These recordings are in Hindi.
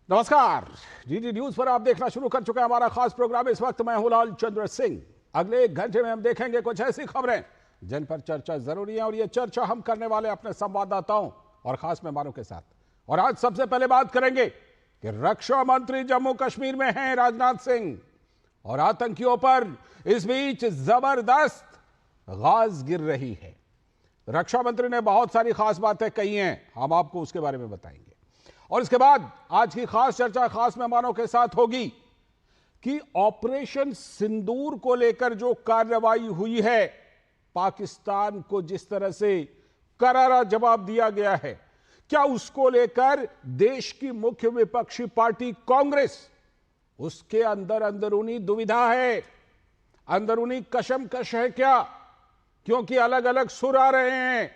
नमस्कार। डीडी न्यूज पर आप देखना शुरू कर चुके हैं हमारा खास प्रोग्राम। इस वक्त मैं हूं लाल चंद्र सिंह। अगले 1 घंटे में हम देखेंगे कुछ ऐसी खबरें जिन पर चर्चा जरूरी है, और ये चर्चा हम करने वाले अपने संवाददाताओं और खास मेहमानों के साथ। और आज सबसे पहले बात करेंगे कि रक्षा मंत्री जम्मू कश्मीर में हैं राजनाथ सिंह, और आतंकियों पर इस बीच जबरदस्त गाज गिर रही है। रक्षा मंत्री ने बहुत सारी खास बातें कही हैं, हम आपको उसके बारे में बताएंगे। और इसके बाद आज की खास चर्चा खास मेहमानों के साथ होगी कि ऑपरेशन सिंदूर को लेकर जो कार्रवाई हुई है, पाकिस्तान को जिस तरह से करारा जवाब दिया गया है, क्या उसको लेकर देश की मुख्य विपक्षी पार्टी कांग्रेस, उसके अंदर अंदरूनी दुविधा है, अंदरूनी कशमकश है क्या? क्योंकि अलग अलग सुर आ रहे हैं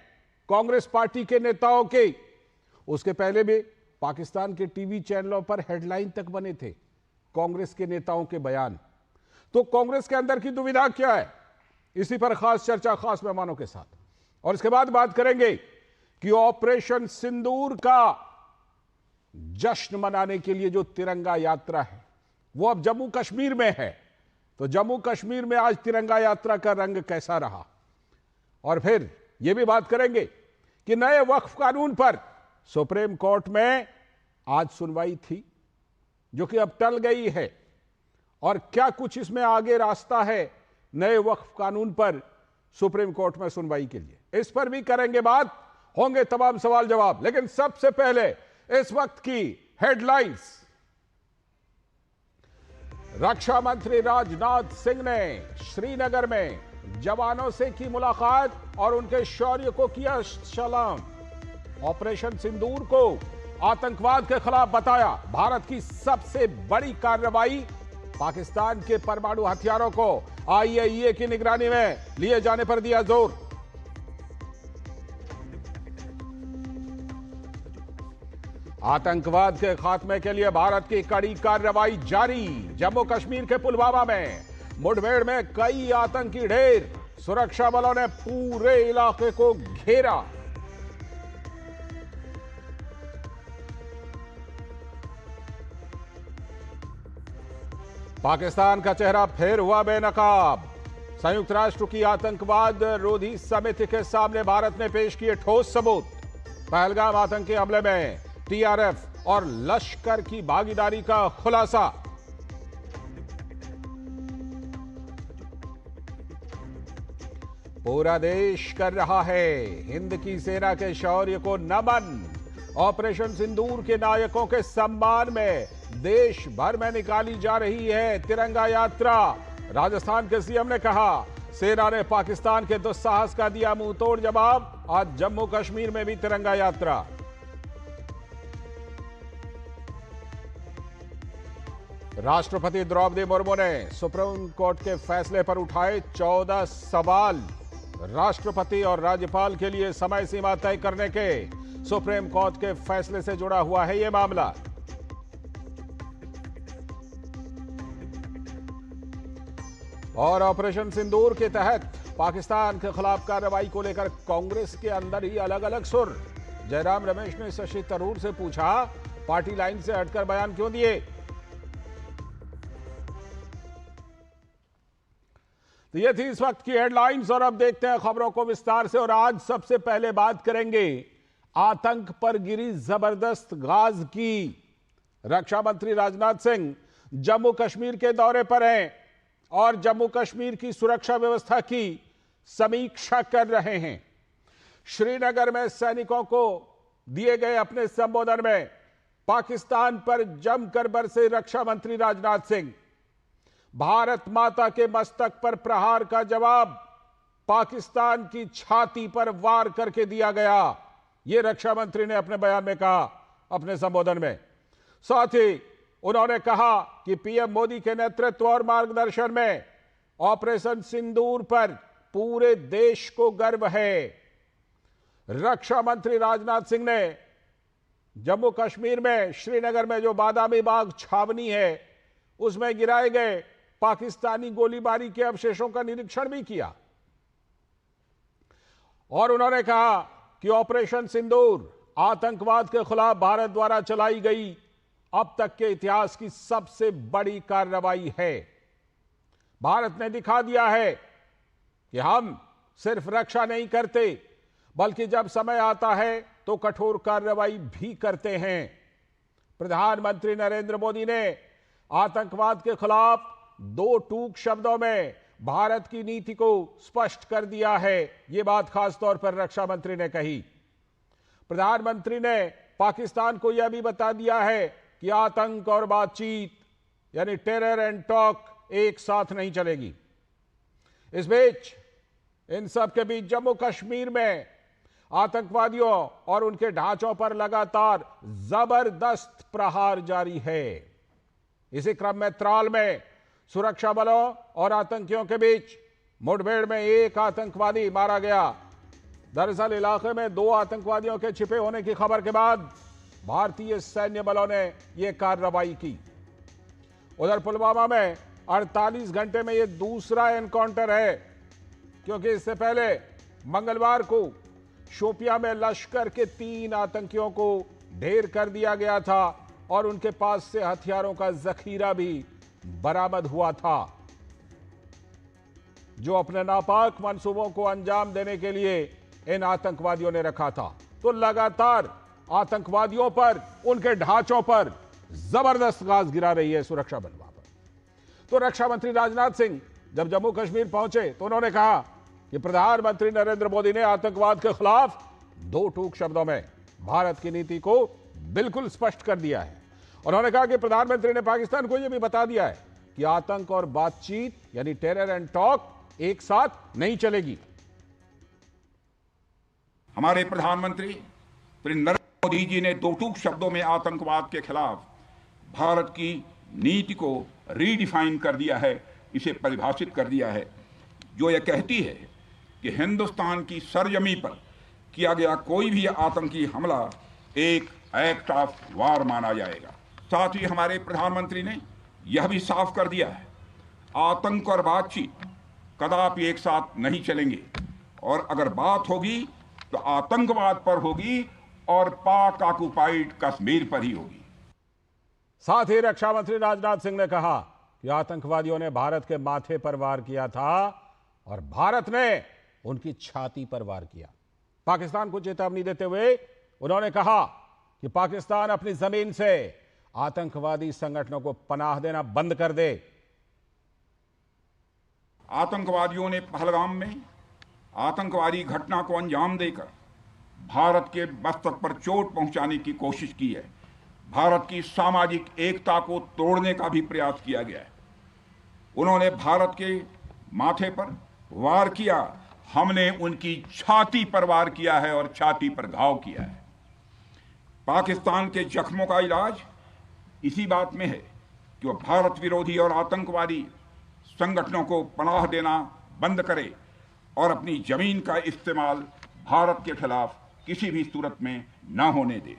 कांग्रेस पार्टी के नेताओं के। उसके पहले भी पाकिस्तान के टीवी चैनलों पर हेडलाइन तक बने थे कांग्रेस के नेताओं के बयान। तो कांग्रेस के अंदर की दुविधा क्या है, इसी पर खास चर्चा खास मेहमानों के साथ। और इसके बाद बात करेंगे कि ऑपरेशन सिंदूर का जश्न मनाने के लिए जो तिरंगा यात्रा है वो अब जम्मू कश्मीर में है। तो जम्मू कश्मीर में आज तिरंगा यात्रा का रंग कैसा रहा, और फिर यह भी बात करेंगे कि नए वक्फ कानून पर सुप्रीम कोर्ट में आज सुनवाई थी जो कि अब टल गई है, और क्या कुछ इसमें आगे रास्ता है नए वक्फ कानून पर सुप्रीम कोर्ट में सुनवाई के लिए, इस पर भी करेंगे बात। होंगे तमाम सवाल जवाब, लेकिन सबसे पहले इस वक्त की हेडलाइंस। रक्षा मंत्री राजनाथ सिंह ने श्रीनगर में जवानों से की मुलाकात और उनके शौर्य को किया सलाम। ऑपरेशन सिंदूर को आतंकवाद के खिलाफ बताया भारत की सबसे बड़ी कार्रवाई। पाकिस्तान के परमाणु हथियारों को आईएईए की निगरानी में लिए जाने पर दिया जोर। आतंकवाद के खात्मे के लिए भारत की कड़ी कार्रवाई जारी। जम्मू कश्मीर के पुलवामा में मुठभेड़ में कई आतंकी ढेर, सुरक्षा बलों ने पूरे इलाके को घेरा। पाकिस्तान का चेहरा फिर हुआ बेनकाब। संयुक्त राष्ट्र की आतंकवाद रोधी समिति के सामने भारत ने पेश किए ठोस सबूत। पहलगाम आतंकी हमले में टीआरएफ और लश्कर की भागीदारी का खुलासा। पूरा देश कर रहा है हिंद की सेना के शौर्य को नमन। ऑपरेशन सिंदूर के नायकों के सम्मान में देश भर में निकाली जा रही है तिरंगा यात्रा। राजस्थान के सीएम ने कहा सेना ने पाकिस्तान के दुस्साहस का दिया मुंह तोड़ जवाब। आज जम्मू कश्मीर में भी तिरंगा यात्रा। राष्ट्रपति द्रौपदी मुर्मू ने सुप्रीम कोर्ट के फैसले पर उठाए 14 सवाल। राष्ट्रपति और राज्यपाल के लिए समय सीमा तय करने के सुप्रीम कोर्ट के फैसले से जुड़ा हुआ है यह मामला। और ऑपरेशन सिंदूर के तहत पाकिस्तान के खिलाफ कार्रवाई को लेकर कांग्रेस के अंदर ही अलग अलग सुर। जयराम रमेश ने शशि थरूर से पूछा पार्टी लाइन से हटकर बयान क्यों दिए। तो ये थी इस वक्त की हेडलाइंस, और अब देखते हैं खबरों को विस्तार से। और आज सबसे पहले बात करेंगे आतंक पर गिरी जबरदस्त गाज की। रक्षा मंत्री राजनाथ सिंह जम्मू कश्मीर के दौरे पर हैं और जम्मू कश्मीर की सुरक्षा व्यवस्था की समीक्षा कर रहे हैं। श्रीनगर में सैनिकों को दिए गए अपने संबोधन में पाकिस्तान पर जमकर बरसे रक्षा मंत्री राजनाथ सिंह। भारत माता के मस्तक पर प्रहार का जवाब पाकिस्तान की छाती पर वार करके दिया गया, यह रक्षा मंत्री ने अपने बयान में कहा अपने संबोधन में। साथ ही उन्होंने कहा कि पीएम मोदी के नेतृत्व और मार्गदर्शन में ऑपरेशन सिंदूर पर पूरे देश को गर्व है। रक्षा मंत्री राजनाथ सिंह ने जम्मू कश्मीर में श्रीनगर में जो बादामी बाग छावनी है उसमें गिराए गए पाकिस्तानी गोलीबारी के अवशेषों का निरीक्षण भी किया, और उन्होंने कहा कि ऑपरेशन सिंदूर आतंकवाद के खिलाफ भारत द्वारा चलाई गई अब तक के इतिहास की सबसे बड़ी कार्रवाई है। भारत ने दिखा दिया है कि हम सिर्फ रक्षा नहीं करते, बल्कि जब समय आता है तो कठोर कार्रवाई भी करते हैं। प्रधानमंत्री नरेंद्र मोदी ने आतंकवाद के खिलाफ दो टूक शब्दों में भारत की नीति को स्पष्ट कर दिया है। यह बात खासतौर पर रक्षा मंत्री ने कही। प्रधानमंत्री ने पाकिस्तान को यह भी बता दिया है कि आतंक और बातचीत यानी टेरर एंड टॉक एक साथ नहीं चलेगी। इस बीच इन सब के बीच जम्मू कश्मीर में आतंकवादियों और उनके ढांचों पर लगातार जबरदस्त प्रहार जारी है। इसी क्रम में त्राल में सुरक्षा बलों और आतंकियों के बीच मुठभेड़ में एक आतंकवादी मारा गया। दरअसल इलाके में दो आतंकवादियों के छिपे होने की खबर के बाद भारतीय सैन्य बलों ने यह कार्रवाई की। उधर पुलवामा में 48 घंटे में यह दूसरा एनकाउंटर है, क्योंकि इससे पहले मंगलवार को शोपियां में लश्कर के 3 आतंकियों को ढेर कर दिया गया था और उनके पास से हथियारों का जखीरा भी बरामद हुआ था, जो अपने नापाक मंसूबों को अंजाम देने के लिए इन आतंकवादियों ने रखा था। तो लगातार आतंकवादियों पर, उनके ढांचों पर जबरदस्त गाज गिरा रही है सुरक्षा बल वहां पर। तो रक्षा मंत्री राजनाथ सिंह जब जम्मू कश्मीर पहुंचे तो उन्होंने कहा कि प्रधानमंत्री नरेंद्र मोदी ने आतंकवाद के खिलाफ दो टूक शब्दों में भारत की नीति को बिल्कुल स्पष्ट कर दिया है। उन्होंने कहा कि प्रधानमंत्री ने पाकिस्तान को यह भी बता दिया है कि आतंक और बातचीत यानी टेरर एंड टॉक एक साथ नहीं चलेगी। हमारे प्रधानमंत्री श्री नरेंद्र मोदी जी ने दो टूक शब्दों में आतंकवाद के खिलाफ भारत की नीति को रीडिफाइन कर दिया है, इसे परिभाषित कर दिया है, जो यह कहती है कि हिंदुस्तान की सरजमी पर किया गया कोई भी आतंकी हमला एक एक्ट ऑफ वार माना जाएगा। साथ ही हमारे प्रधानमंत्री ने यह भी साफ कर दिया है, आतंक और बातचीत कदापि एक साथ नहीं चलेंगे, और अगर बात होगी तो आतंकवाद पर होगी और पाक ऑक्युपाइड कश्मीर पर ही होगी। साथ ही रक्षा मंत्री राजनाथ सिंह ने कहा कि आतंकवादियों ने भारत के माथे पर वार किया था और भारत ने उनकी छाती पर वार किया। पाकिस्तान को चेतावनी देते हुए उन्होंने कहा कि पाकिस्तान अपनी जमीन से आतंकवादी संगठनों को पनाह देना बंद कर दे। आतंकवादियों ने पहलगाम में आतंकवादी घटना को अंजाम देकर भारत के मस्तक पर चोट पहुंचाने की कोशिश की है। भारत की सामाजिक एकता को तोड़ने का भी प्रयास किया गया है। उन्होंने भारत के माथे पर वार किया, हमने उनकी छाती पर वार किया है और छाती पर घाव किया है। पाकिस्तान के जख्मों का इलाज इसी बात में है कि वह भारत विरोधी और आतंकवादी संगठनों को पनाह देना बंद करे और अपनी जमीन का इस्तेमाल भारत के खिलाफ किसी भी सूरत में न होने दे।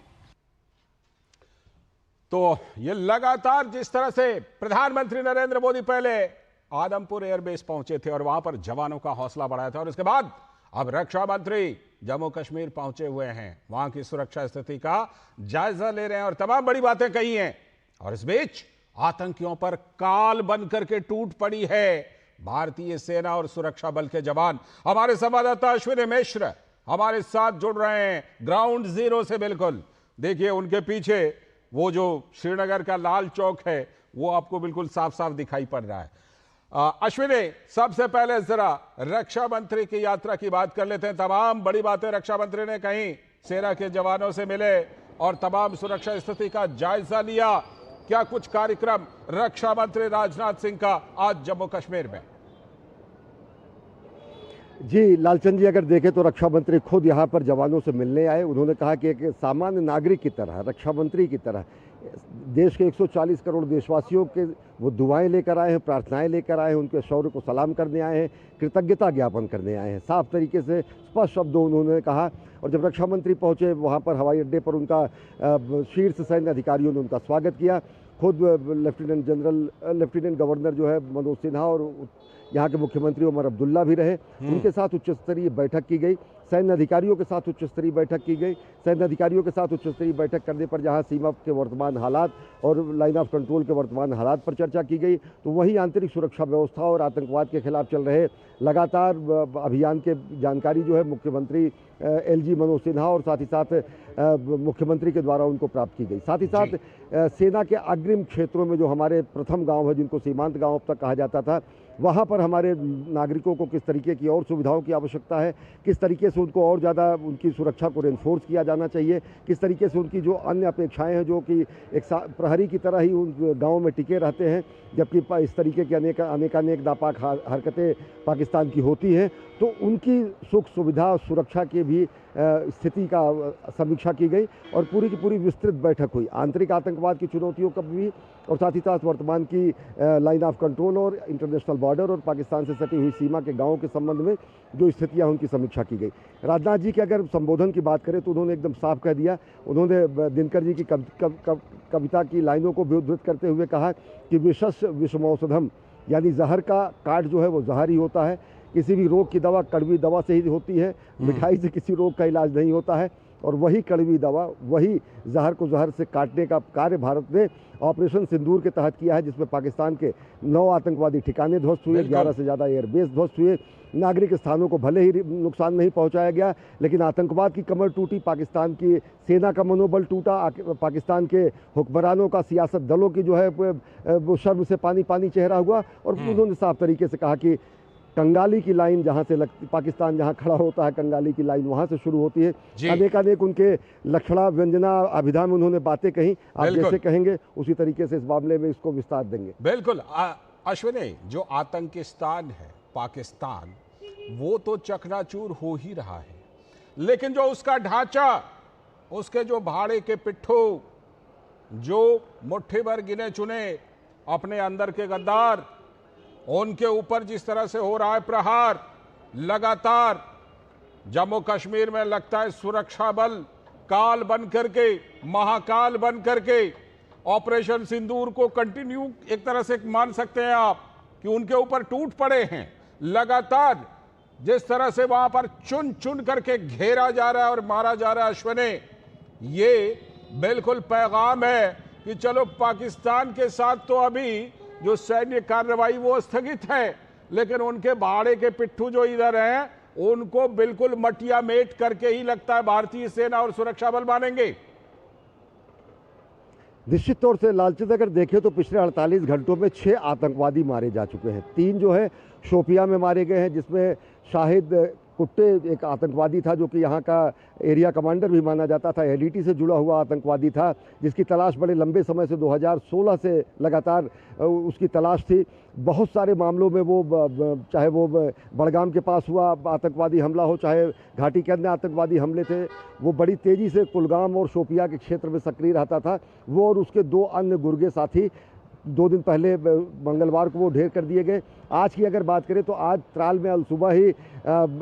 तो ये लगातार जिस तरह से प्रधानमंत्री नरेंद्र मोदी पहले आदमपुर एयरबेस पहुंचे थे और वहां पर जवानों का हौसला बढ़ाया था, और उसके बाद अब रक्षा मंत्री जम्मू कश्मीर पहुंचे हुए हैं, वहां की सुरक्षा स्थिति का जायजा ले रहे हैं और तमाम बड़ी बातें कही हैं। और इस बीच आतंकियों पर काल बनकर के टूट पड़ी है भारतीय सेना और सुरक्षा बल के जवान। हमारे संवाददाता अश्विनी मिश्र हमारे साथ जुड़ रहे हैं ग्राउंड जीरो से। बिल्कुल देखिए, उनके पीछे वो जो श्रीनगर का लाल चौक है वो आपको बिल्कुल साफ साफ दिखाई पड़ रहा है। अश्विनी, सबसे पहले जरा रक्षा मंत्री की यात्रा की बात कर लेते हैं। तमाम बड़ी बातें रक्षा मंत्री ने कही, सेना के जवानों से मिले और तमाम सुरक्षा स्थिति का जायजा लिया। क्या कुछ कार्यक्रम रक्षा मंत्री राजनाथ सिंह का आज जम्मू कश्मीर में? जी लालचंद जी, अगर देखें तो रक्षा मंत्री खुद यहाँ पर जवानों से मिलने आए। उन्होंने कहा कि एक सामान्य नागरिक की तरह, रक्षा मंत्री की तरह देश के 140 करोड़ देशवासियों के वो दुआएं लेकर आए हैं, प्रार्थनाएं लेकर आए हैं, उनके शौर्य को सलाम करने आए हैं, कृतज्ञता ज्ञापन करने आए हैं। साफ तरीके से स्पष्ट शब्दों उन्होंने कहा। और जब रक्षा मंत्री पहुंचे वहाँ पर हवाई अड्डे पर उनका शीर्ष सैन्य अधिकारियों ने उनका स्वागत किया। खुद लेफ्टिनेंट गवर्नर जो है मनोज सिन्हा और यहाँ के मुख्यमंत्री उमर अब्दुल्ला भी रहे, उनके साथ उच्च स्तरीय बैठक की गई। सैन्य अधिकारियों के साथ उच्च स्तरीय बैठक की गई। सैन्य अधिकारियों के साथ उच्च स्तरीय बैठक करने पर जहां सीमा के वर्तमान हालात और लाइन ऑफ कंट्रोल के वर्तमान हालात पर चर्चा की गई, तो वहीं आंतरिक सुरक्षा व्यवस्था और आतंकवाद के खिलाफ चल रहे लगातार अभियान के जानकारी जो है मुख्यमंत्री एलजी मनोज सिन्हा और साथ ही साथ मुख्यमंत्री के द्वारा उनको प्राप्त की गई। साथ ही साथ सेना के अग्रिम क्षेत्रों में जो हमारे प्रथम गांव है, जिनको सीमांत गांव अब तक कहा जाता था, वहां पर हमारे नागरिकों को किस तरीके की और सुविधाओं की आवश्यकता है, किस तरीके से उनको और ज़्यादा उनकी सुरक्षा को रेनफोर्स किया जाना चाहिए, किस तरीके से उनकी जो अन्य अपेक्षाएं हैं जो कि एक प्रहरी की तरह ही उन गाँव में टिके रहते हैं, जबकि इस तरीके की अनेकानेक नापाक हरकतें पाकिस्तान की होती हैं, तो उनकी सुख सुविधा सुरक्षा के भी स्थिति का समीक्षा की गई और पूरी की पूरी विस्तृत बैठक हुई। आंतरिक आतंकवाद की चुनौतियों का भी और साथ ही साथ वर्तमान की लाइन ऑफ कंट्रोल और इंटरनेशनल बॉर्डर और पाकिस्तान से सटी हुई सीमा के गांवों के संबंध में जो स्थितियां उनकी समीक्षा की गई। राजनाथ जी के अगर संबोधन की बात करें तो उन्होंने एकदम साफ कह दिया। उन्होंने दिनकर जी की कविता की लाइनों को भी उद्धृत करते हुए कहा कि विषस्य विषमौषधम, यानी जहर का काट जो है वो जहर ही होता है। किसी भी रोग की दवा कड़वी दवा से ही होती है, मिठाई से किसी रोग का इलाज नहीं होता है। और वही कड़वी दवा, वही जहर को जहर से काटने का कार्य भारत ने ऑपरेशन सिंदूर के तहत किया है, जिसमें पाकिस्तान के 9 आतंकवादी ठिकाने ध्वस्त हुए, 11 से ज़्यादा एयरबेस ध्वस्त हुए। नागरिक स्थानों को भले ही नुकसान नहीं पहुंचाया गया, लेकिन आतंकवाद की कमर टूटी, पाकिस्तान की सेना का मनोबल टूटा, पाकिस्तान के हुक्मरानों का, सियासत दलों की जो है वो शर्म से पानी पानी चेहरा हुआ। और उन्होंने साफ तरीके से कहा कि कंगाली की लाइन जहां से लगती, पाकिस्तान जहां खड़ा होता है, कंगाली की लाइन वहां से शुरू होती है। अनेकानेक उनके लक्षणा व्यंजना अभिधा में उन्होंने बातें कही। आप जैसे कहेंगे उसी तरीके से इस मामले में इसको विस्तार देंगे। बिल्कुल अश्विनी, जो आतंकिस्तान है पाकिस्तान, वो तो चकनाचूर हो ही रहा है, लेकिन जो उसका ढांचा, उसके जो भाड़े के पिट्ठू, जो मुट्ठी भर गिने चुने अपने अंदर के गद्दार, उनके ऊपर जिस तरह से हो रहा है प्रहार लगातार, जम्मू कश्मीर में लगता है सुरक्षा बल काल बन करके, महाकाल बन करके ऑपरेशन सिंदूर को कंटिन्यू एक तरह से मान सकते हैं आप कि उनके ऊपर टूट पड़े हैं। लगातार जिस तरह से वहां पर चुन चुन करके घेरा जा रहा है और मारा जा रहा है, अश्विनी, ये बिल्कुल पैगाम है कि चलो पाकिस्तान के साथ तो अभी जो सैन्य कार्रवाई वो स्थगित है, लेकिन उनके भाड़े के पिट्ठू जो इधर हैं उनको बिल्कुल मटिया मेट करके ही लगता है भारतीय सेना और सुरक्षा बल मानेंगे। निश्चित तौर से लालचंद, अगर देखें तो पिछले 48 घंटों में 6 आतंकवादी मारे जा चुके हैं। 3 जो है शोपिया में मारे गए हैं, जिसमें शाहिद कुट्टे एक आतंकवादी था जो कि यहाँ का एरिया कमांडर भी माना जाता था, एलईटी से जुड़ा हुआ आतंकवादी था, जिसकी तलाश बड़े लंबे समय से 2016 से लगातार उसकी तलाश थी। बहुत सारे मामलों में वो चाहे वो बड़गाम के पास हुआ आतंकवादी हमला हो, चाहे घाटी के अन्य आतंकवादी हमले थे, वो बड़ी तेज़ी से कुलगाम और शोपिया के क्षेत्र में सक्रिय रहता था। वो और उसके 2 अन्य गुर्गे साथी 2 दिन पहले मंगलवार को वो ढेर कर दिए गए। आज की अगर बात करें तो आज त्राल में अल सुबह ही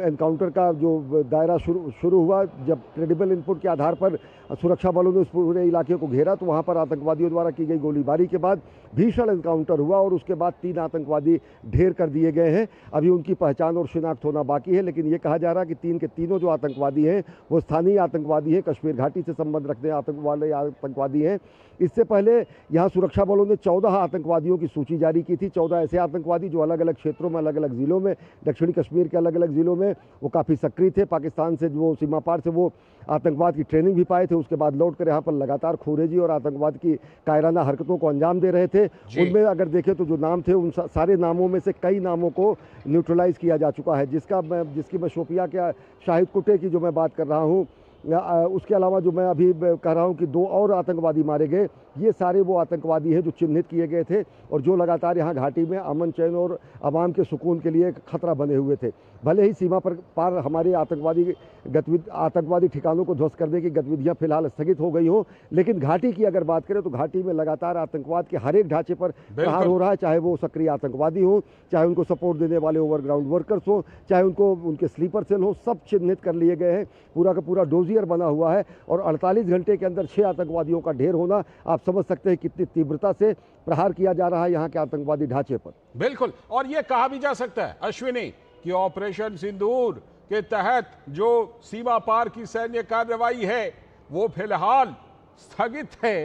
एनकाउंटर का जो दायरा शुरू हुआ, जब क्रेडिबल इनपुट के आधार पर सुरक्षा बलों ने उस पूरे इलाके को घेरा, तो वहां पर आतंकवादियों द्वारा की गई गोलीबारी के बाद भीषण एनकाउंटर हुआ और उसके बाद 3 आतंकवादी ढेर कर दिए गए हैं। अभी उनकी पहचान और शिनाख्त होना बाकी है, लेकिन ये कहा जा रहा है कि 3 के तीनों जो आतंकवादी हैं वो स्थानीय आतंकवादी हैं, कश्मीर घाटी से संबंध रखने वाले आतंकवादी हैं। इससे पहले यहाँ सुरक्षा बलों ने 14 आतंकवादियों की सूची जारी की थी। 14 ऐसे आतंकवादी जो अलग अलग क्षेत्रों में, अलग अलग जिलों में, दक्षिणी कश्मीर के अलग अलग जिलों में वो काफ़ी सक्रिय थे। पाकिस्तान से वो सीमा पार से वो आतंकवाद की ट्रेनिंग भी पाए थे, उसके बाद लौट कर यहाँ पर लगातार खोरेजी और आतंकवाद की कायराना हरकतों को अंजाम दे रहे थे। उनमें अगर देखें तो जो नाम थे उन सारे नामों में से कई नामों को न्यूट्रलाइज किया जा चुका है। जिसकी मैं शोपिया के शाहिद कुट्टे की जो मैं बात कर रहा हूँ, उसके अलावा जो मैं अभी कह रहा हूँ कि 2 और आतंकवादी मारे गए, ये सारे वो आतंकवादी हैं जो चिन्हित किए गए थे और जो लगातार यहाँ घाटी में अमन चैन और आवाम के सुकून के लिए खतरा बने हुए थे। भले ही सीमा पर पार हमारे आतंकवादी ठिकानों को ध्वस्त करने की गतिविधियां फिलहाल स्थगित हो गई हों, लेकिन घाटी की अगर बात करें तो घाटी में लगातार आतंकवाद के हर एक ढांचे पर प्रहार हो रहा है, चाहे वो सक्रिय आतंकवादी हो, चाहे उनको सपोर्ट देने वाले ओवरग्राउंड वर्कर्स हो, चाहे उनके स्लीपर सेल हो, सब चिन्हित कर लिए गए हैं। पूरा का पूरा डोजियर बना हुआ है और 48 घंटे के अंदर 6 आतंकवादियों का ढेर होना, आप समझ सकते हैं कितनी तीव्रता से प्रहार किया जा रहा है यहाँ के आतंकवादी ढांचे पर। बिल्कुल, और ये कहा भी जा सकता है अश्विनी कि ऑपरेशन सिंदूर के तहत जो सीमा पार की सैन्य कार्रवाई है वो फिलहाल स्थगित है,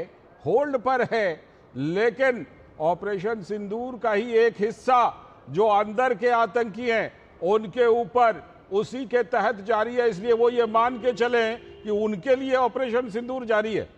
होल्ड पर है, लेकिन ऑपरेशन सिंदूर का ही एक हिस्सा जो अंदर के आतंकी हैं उनके ऊपर उसी के तहत जारी है, इसलिए वो ये मान के चले कि उनके लिए ऑपरेशन सिंदूर जारी है।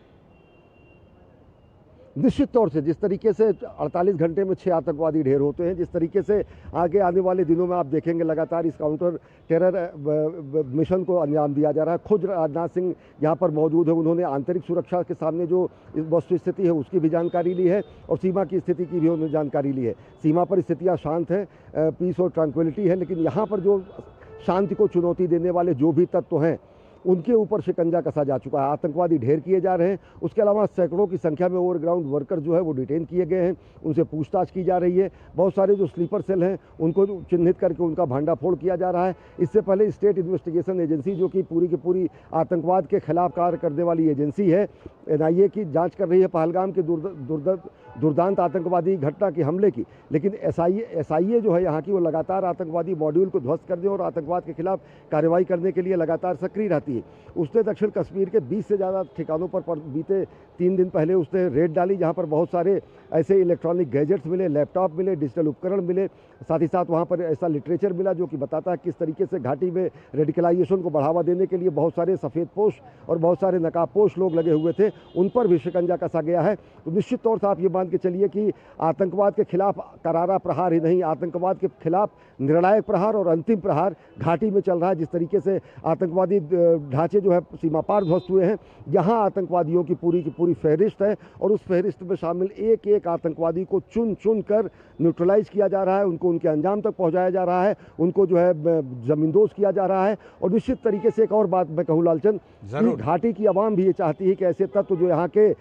निश्चित तौर से जिस तरीके से 48 घंटे में 6 आतंकवादी ढेर होते हैं, जिस तरीके से आगे आने वाले दिनों में आप देखेंगे लगातार इस काउंटर टेरर मिशन को अंजाम दिया जा रहा है। खुद राजनाथ सिंह यहाँ पर मौजूद है, उन्होंने आंतरिक सुरक्षा के सामने जो वस्तु स्थिति है उसकी भी जानकारी ली है और सीमा की स्थिति की भी उन्होंने जानकारी ली है। सीमा पर स्थितियाँ शांत है, पीस और ट्रैंक्विलिटी है, लेकिन यहाँ पर जो शांति को चुनौती देने वाले जो भी तत्व हैं उनके ऊपर शिकंजा कसा जा चुका है। आतंकवादी ढेर किए जा रहे हैं, उसके अलावा सैकड़ों की संख्या में ओवरग्राउंड वर्कर जो है वो डिटेन किए गए हैं, उनसे पूछताछ की जा रही है। बहुत सारे जो स्लीपर सेल हैं उनको चिन्हित करके उनका भांडाफोड़ किया जा रहा है। इससे पहले स्टेट इन्वेस्टिगेशन एजेंसी जो कि पूरी की पूरी आतंकवाद के खिलाफ कार्य करने वाली एजेंसी है, NIA की जाँच कर रही है पहलगाम के दुर्दांत आतंकवादी घटना के हमले की, लेकिन SIA जो है यहाँ की वो लगातार आतंकवादी मॉड्यूल को ध्वस्त करने और आतंकवाद के खिलाफ कार्रवाई करने के लिए लगातार सक्रिय रहती है। उसने दक्षिण कश्मीर के 20 से ज़्यादा ठिकानों पर बीते 3 दिन पहले उसने रेड डाली, जहाँ पर बहुत सारे ऐसे इलेक्ट्रॉनिक गैजेट्स मिले, लैपटॉप मिले, डिजिटल उपकरण मिले, साथ ही साथ वहाँ पर ऐसा लिटरेचर मिला जो कि बताता है किस तरीके से घाटी में रेडिकलाइजेशन को बढ़ावा देने के लिए बहुत सारे सफ़ेद पोश और बहुत सारे नकाबपोश लोग लगे हुए थे, उन पर भी शिकंजा कसा गया है। तो निश्चित तौर से आप ये मान के चलिए कि आतंकवाद के खिलाफ करारा प्रहार ही नहीं, आतंकवाद के खिलाफ निर्णायक प्रहार और अंतिम प्रहार घाटी में चल रहा है। जिस तरीके से आतंकवादी ढांचे जो है सीमा पार ध्वस्त हुए हैं, यहाँ आतंकवादियों की पूरी फहरिस्त है और उस फहरिस्त में शामिल एक एक आतंकवादी को चुन चुन कर न्यूट्रलाइज किया जा रहा है, उनको उनके अंजाम तक पहुँचाया जा रहा है, उनको जो है जमींदोज किया जा रहा है। और निश्चित तरीके से एक और बात मैं कहूँ लालचंद, घाटी की आवाम भी ये चाहती है कि ऐसे तत्व जो यहाँ के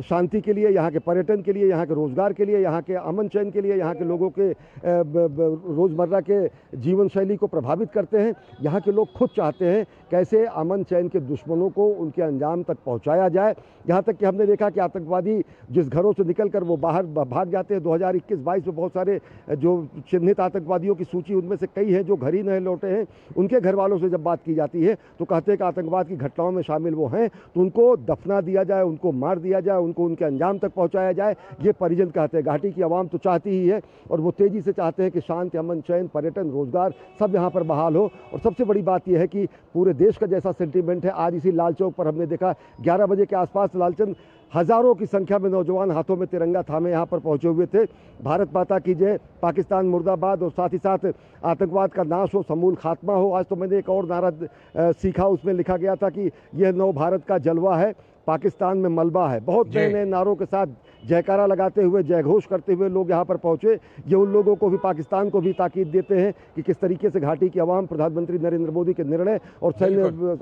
शांति के लिए, यहाँ के पर्यटन के लिए, यहाँ के रोजगार के लिए, यहाँ के अमन चैन के लिए, यहाँ के लोगों के रोजमर्रा के जीवन शैली को प्रभावित करते हैं, यहाँ के लोग खुद चाहते हैं कैसे अमन चैन के दुश्मनों को उनके अंजाम तक पहुँचाया जाए। यहाँ तक कि हमने देखा कि आतंकवादी जिस घरों से निकलकर वो बाहर भाग जाते हैं, 2021-22 में बहुत सारे जो चिन्हित आतंकवादियों की सूची उनमें से कई हैं जो घर ही नहीं लौटे हैं, उनके घर वालों से जब बात की जाती है तो कहते हैं कि आतंकवाद की घटनाओं में शामिल वो हैं, तो उनको दफना दिया जाए, उनको मार दिया जाए, उनको उनके अंजाम तक पहुँचाया जाए, ये परिजन कहते हैं। घाटी की आवाम तो चाहती ही है और वो तेज़ी से चाहते हैं कि शांति, अमन चैन, पर्यटन, रोजगार सब यहाँ पर बहाल हो। और सबसे बड़ी बात यह है कि पूरे देश का जैसा सेंटीमेंट है, आज इसी लाल चौक पर हमने देखा 11 बजे के आसपास लालचंद हजारों की संख्या में नौजवान हाथों में तिरंगा थामे यहाँ पर पहुंचे हुए थे। भारत माता की जय, पाकिस्तान मुर्दाबाद, और साथ ही साथ आतंकवाद का नाश हो, समूल खात्मा हो। आज तो मैंने एक और नारा सीखा, उसमें लिखा गया था कि यह नव भारत का जलवा है, पाकिस्तान में मलबा है। बहुत नए नए नारों के साथ जयकारा लगाते हुए, जयघोष करते हुए लोग यहाँ पर पहुँचे। ये उन लोगों को भी, पाकिस्तान को भी ताकीद देते हैं कि किस तरीके से घाटी की आवाम प्रधानमंत्री नरेंद्र मोदी के निर्णय और सैन्य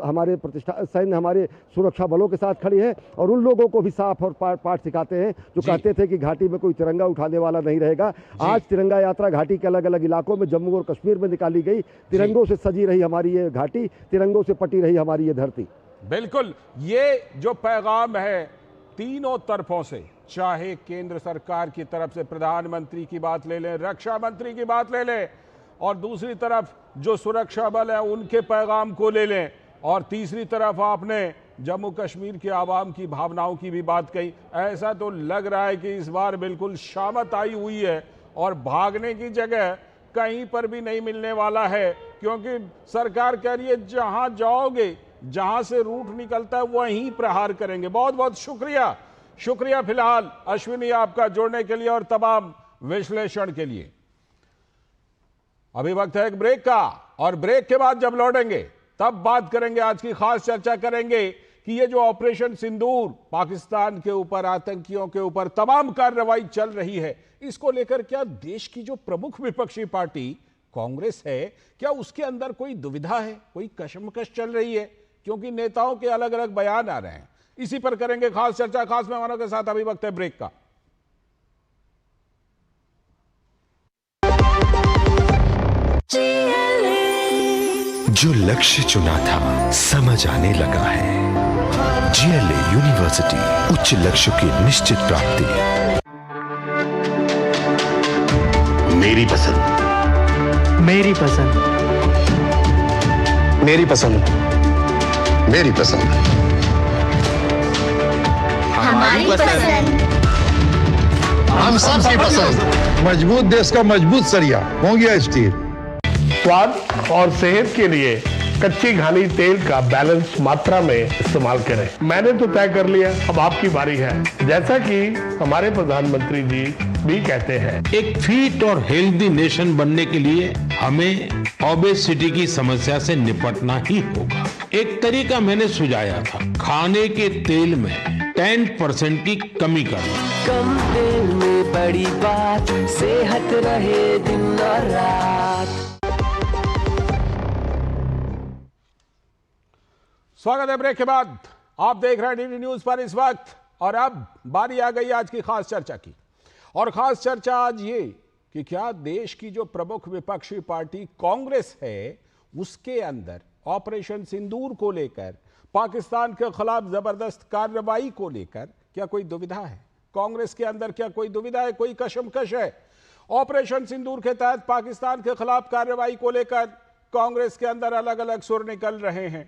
हमारे सुरक्षा बलों के साथ खड़ी है। और उन लोगों को भी साफ और पाठ सिखाते हैं जो कहते थे कि घाटी में कोई तिरंगा उठाने वाला नहीं रहेगा। आज तिरंगा यात्रा घाटी के अलग अलग इलाकों में, जम्मू और कश्मीर में निकाली गई। तिरंगों से सजी रही हमारी ये घाटी, तिरंगों से पटी रही हमारी ये धरती। बिल्कुल, ये जो पैगाम है तीनों तरफों से, चाहे केंद्र सरकार की तरफ से प्रधानमंत्री की बात ले लें, रक्षा मंत्री की बात ले लें, और दूसरी तरफ जो सुरक्षा बल है उनके पैगाम को ले लें, और तीसरी तरफ आपने जम्मू कश्मीर के आवाम की भावनाओं की भी बात कही। ऐसा तो लग रहा है कि इस बार बिल्कुल शामत आई हुई है और भागने की जगह कहीं पर भी नहीं मिलने वाला है, क्योंकि सरकार कह रही है जहां जाओगे, जहां से रूट निकलता है वहीं प्रहार करेंगे। बहुत बहुत शुक्रिया फिलहाल अश्विनी आपका जुड़ने के लिए और तमाम विश्लेषण के लिए। अभी वक्त है एक ब्रेक का, और ब्रेक के बाद जब लौटेंगे तब बात करेंगे, आज की खास चर्चा करेंगे कि ये जो ऑपरेशन सिंदूर, पाकिस्तान के ऊपर, आतंकियों के ऊपर तमाम कार्रवाई चल रही है, इसको लेकर क्या देश की जो प्रमुख विपक्षी पार्टी कांग्रेस है, क्या उसके अंदर कोई दुविधा है, कोई कशमकश चल रही है? क्योंकि नेताओं के अलग अलग बयान आ रहे हैं। इसी पर करेंगे खास चर्चा, खास मेहमानों के साथ। अभी वक्त है ब्रेक का। जो लक्ष्य चुना था समझ आने लगा है। GLA यूनिवर्सिटी, उच्च लक्ष्य की निश्चित प्राप्ति। मेरी पसंद, मेरी पसंद, मेरी पसंद। मेरी पसंद। हमारी पसंद। हम सबकी पसंद। मजबूत देश का मजबूत सरिया हो गया स्टील। स्वाद और सेहत के लिए कच्ची घानी तेल का बैलेंस मात्रा में इस्तेमाल करें। मैंने तो तय कर लिया, अब आपकी बारी है। जैसा कि हमारे प्रधानमंत्री जी भी कहते हैं, एक फिट और हेल्दी नेशन बनने के लिए हमें ओबेसिटी की समस्या से निपटना ही होगा। एक तरीका मैंने सुझाया था, खाने के तेल में 10% की कमी करना। कम तेल में बड़ी बात, सेहत रहे दिन और रात। स्वागत है ब्रेक के बाद। आप देख रहे हैं डीडी न्यूज पर इस वक्त, और अब बारी आ गई आज की खास चर्चा की। और खास चर्चा आज ये कि क्या देश की जो प्रमुख विपक्षी पार्टी कांग्रेस है, उसके अंदर ऑपरेशन सिंदूर को लेकर, पाकिस्तान के खिलाफ जबरदस्त कार्रवाई को लेकर क्या कोई दुविधा है? कांग्रेस के अंदर क्या कोई दुविधा है, कोई कशमकश है? ऑपरेशन सिंदूर के तहत पाकिस्तान के खिलाफ कार्रवाई को लेकर कांग्रेस के अंदर अलग अलग सुर निकल रहे हैं।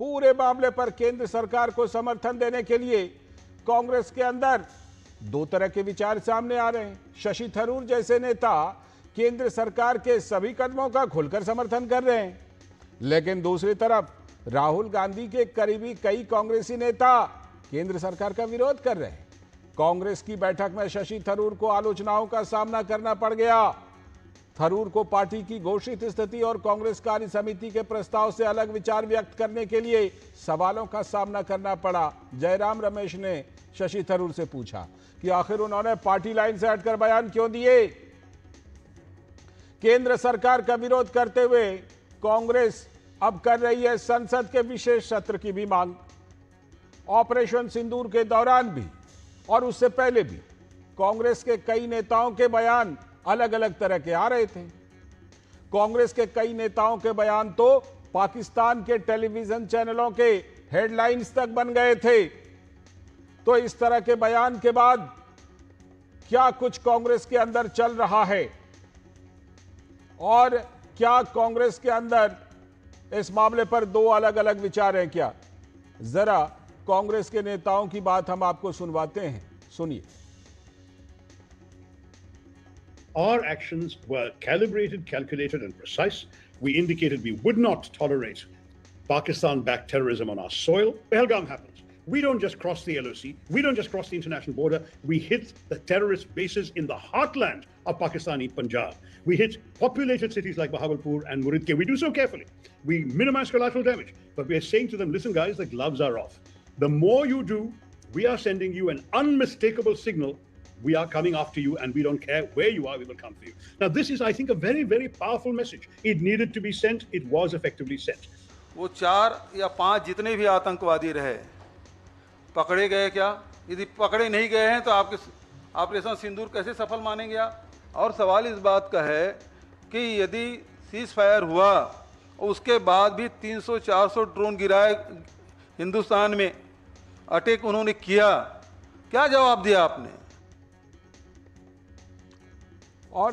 पूरे मामले पर केंद्र सरकार को समर्थन देने के लिए कांग्रेस के अंदर दो तरह के विचार सामने आ रहे हैं। शशि थरूर जैसे नेता केंद्र सरकार के सभी कदमों का खुलकर समर्थन कर रहे हैं, लेकिन दूसरी तरफ राहुल गांधी के करीबी कई कांग्रेसी नेता केंद्र सरकार का विरोध कर रहे हैं। कांग्रेस की बैठक में शशि थरूर को आलोचनाओं का सामना करना पड़ गया। थरूर को पार्टी की घोषित स्थिति और कांग्रेस कार्य समिति के प्रस्ताव से अलग विचार व्यक्त करने के लिए सवालों का सामना करना पड़ा। जयराम रमेश ने शशि थरूर से पूछा कि आखिर उन्होंने पार्टी लाइन से हटकर बयान क्यों दिए। केंद्र सरकार का विरोध करते हुए कांग्रेस अब कर रही है संसद के विशेष सत्र की भी मांग। ऑपरेशन सिंदूर के दौरान भी और उससे पहले भी कांग्रेस के कई नेताओं के बयान अलग अलग तरह के आ रहे थे। कांग्रेस के कई नेताओं के बयान तो पाकिस्तान के टेलीविजन चैनलों के हेडलाइंस तक बन गए थे। तो इस तरह के बयान के बाद क्या कुछ कांग्रेस के अंदर चल रहा है, और क्या कांग्रेस के अंदर इस मामले पर दो अलग अलग विचार हैं क्या? जरा कांग्रेस के नेताओं की बात हम आपको सुनवाते हैं, सुनिए। Our actions were calibrated, calculated, and precise. We indicated we would not tolerate Pakistan-backed terrorism on our soil. Pahalgam happens. We don't just cross the LOC. We don't just cross the international border. We hit the terrorist bases in the heartland of Pakistani Punjab. We hit populated cities like Bahawalpur and Muridke. We do so carefully. We minimize collateral damage. But we are saying to them, listen guys, the gloves are off. The more you do, we are sending you an unmistakable signal. We are coming after you, and we don't care where you are, we will come for you. Now, this is, I think, a very, very powerful message. It needed to be sent. It was effectively sent. वो 4 या 5 जितने भी आतंकवादी रहे पकड़े गए क्या? यदि पकड़े नहीं गए हैं तो आपके ऑपरेशन सिंदूर कैसे सफल मानेंगे आप? और सवाल इस बात का है कि यदि सीज फायर हुआ उसके बाद भी 300-400 ड्रोन गिराए हिंदुस्तान में, अटैक उन्होंने किया, क्या जवाब दिया आपने? और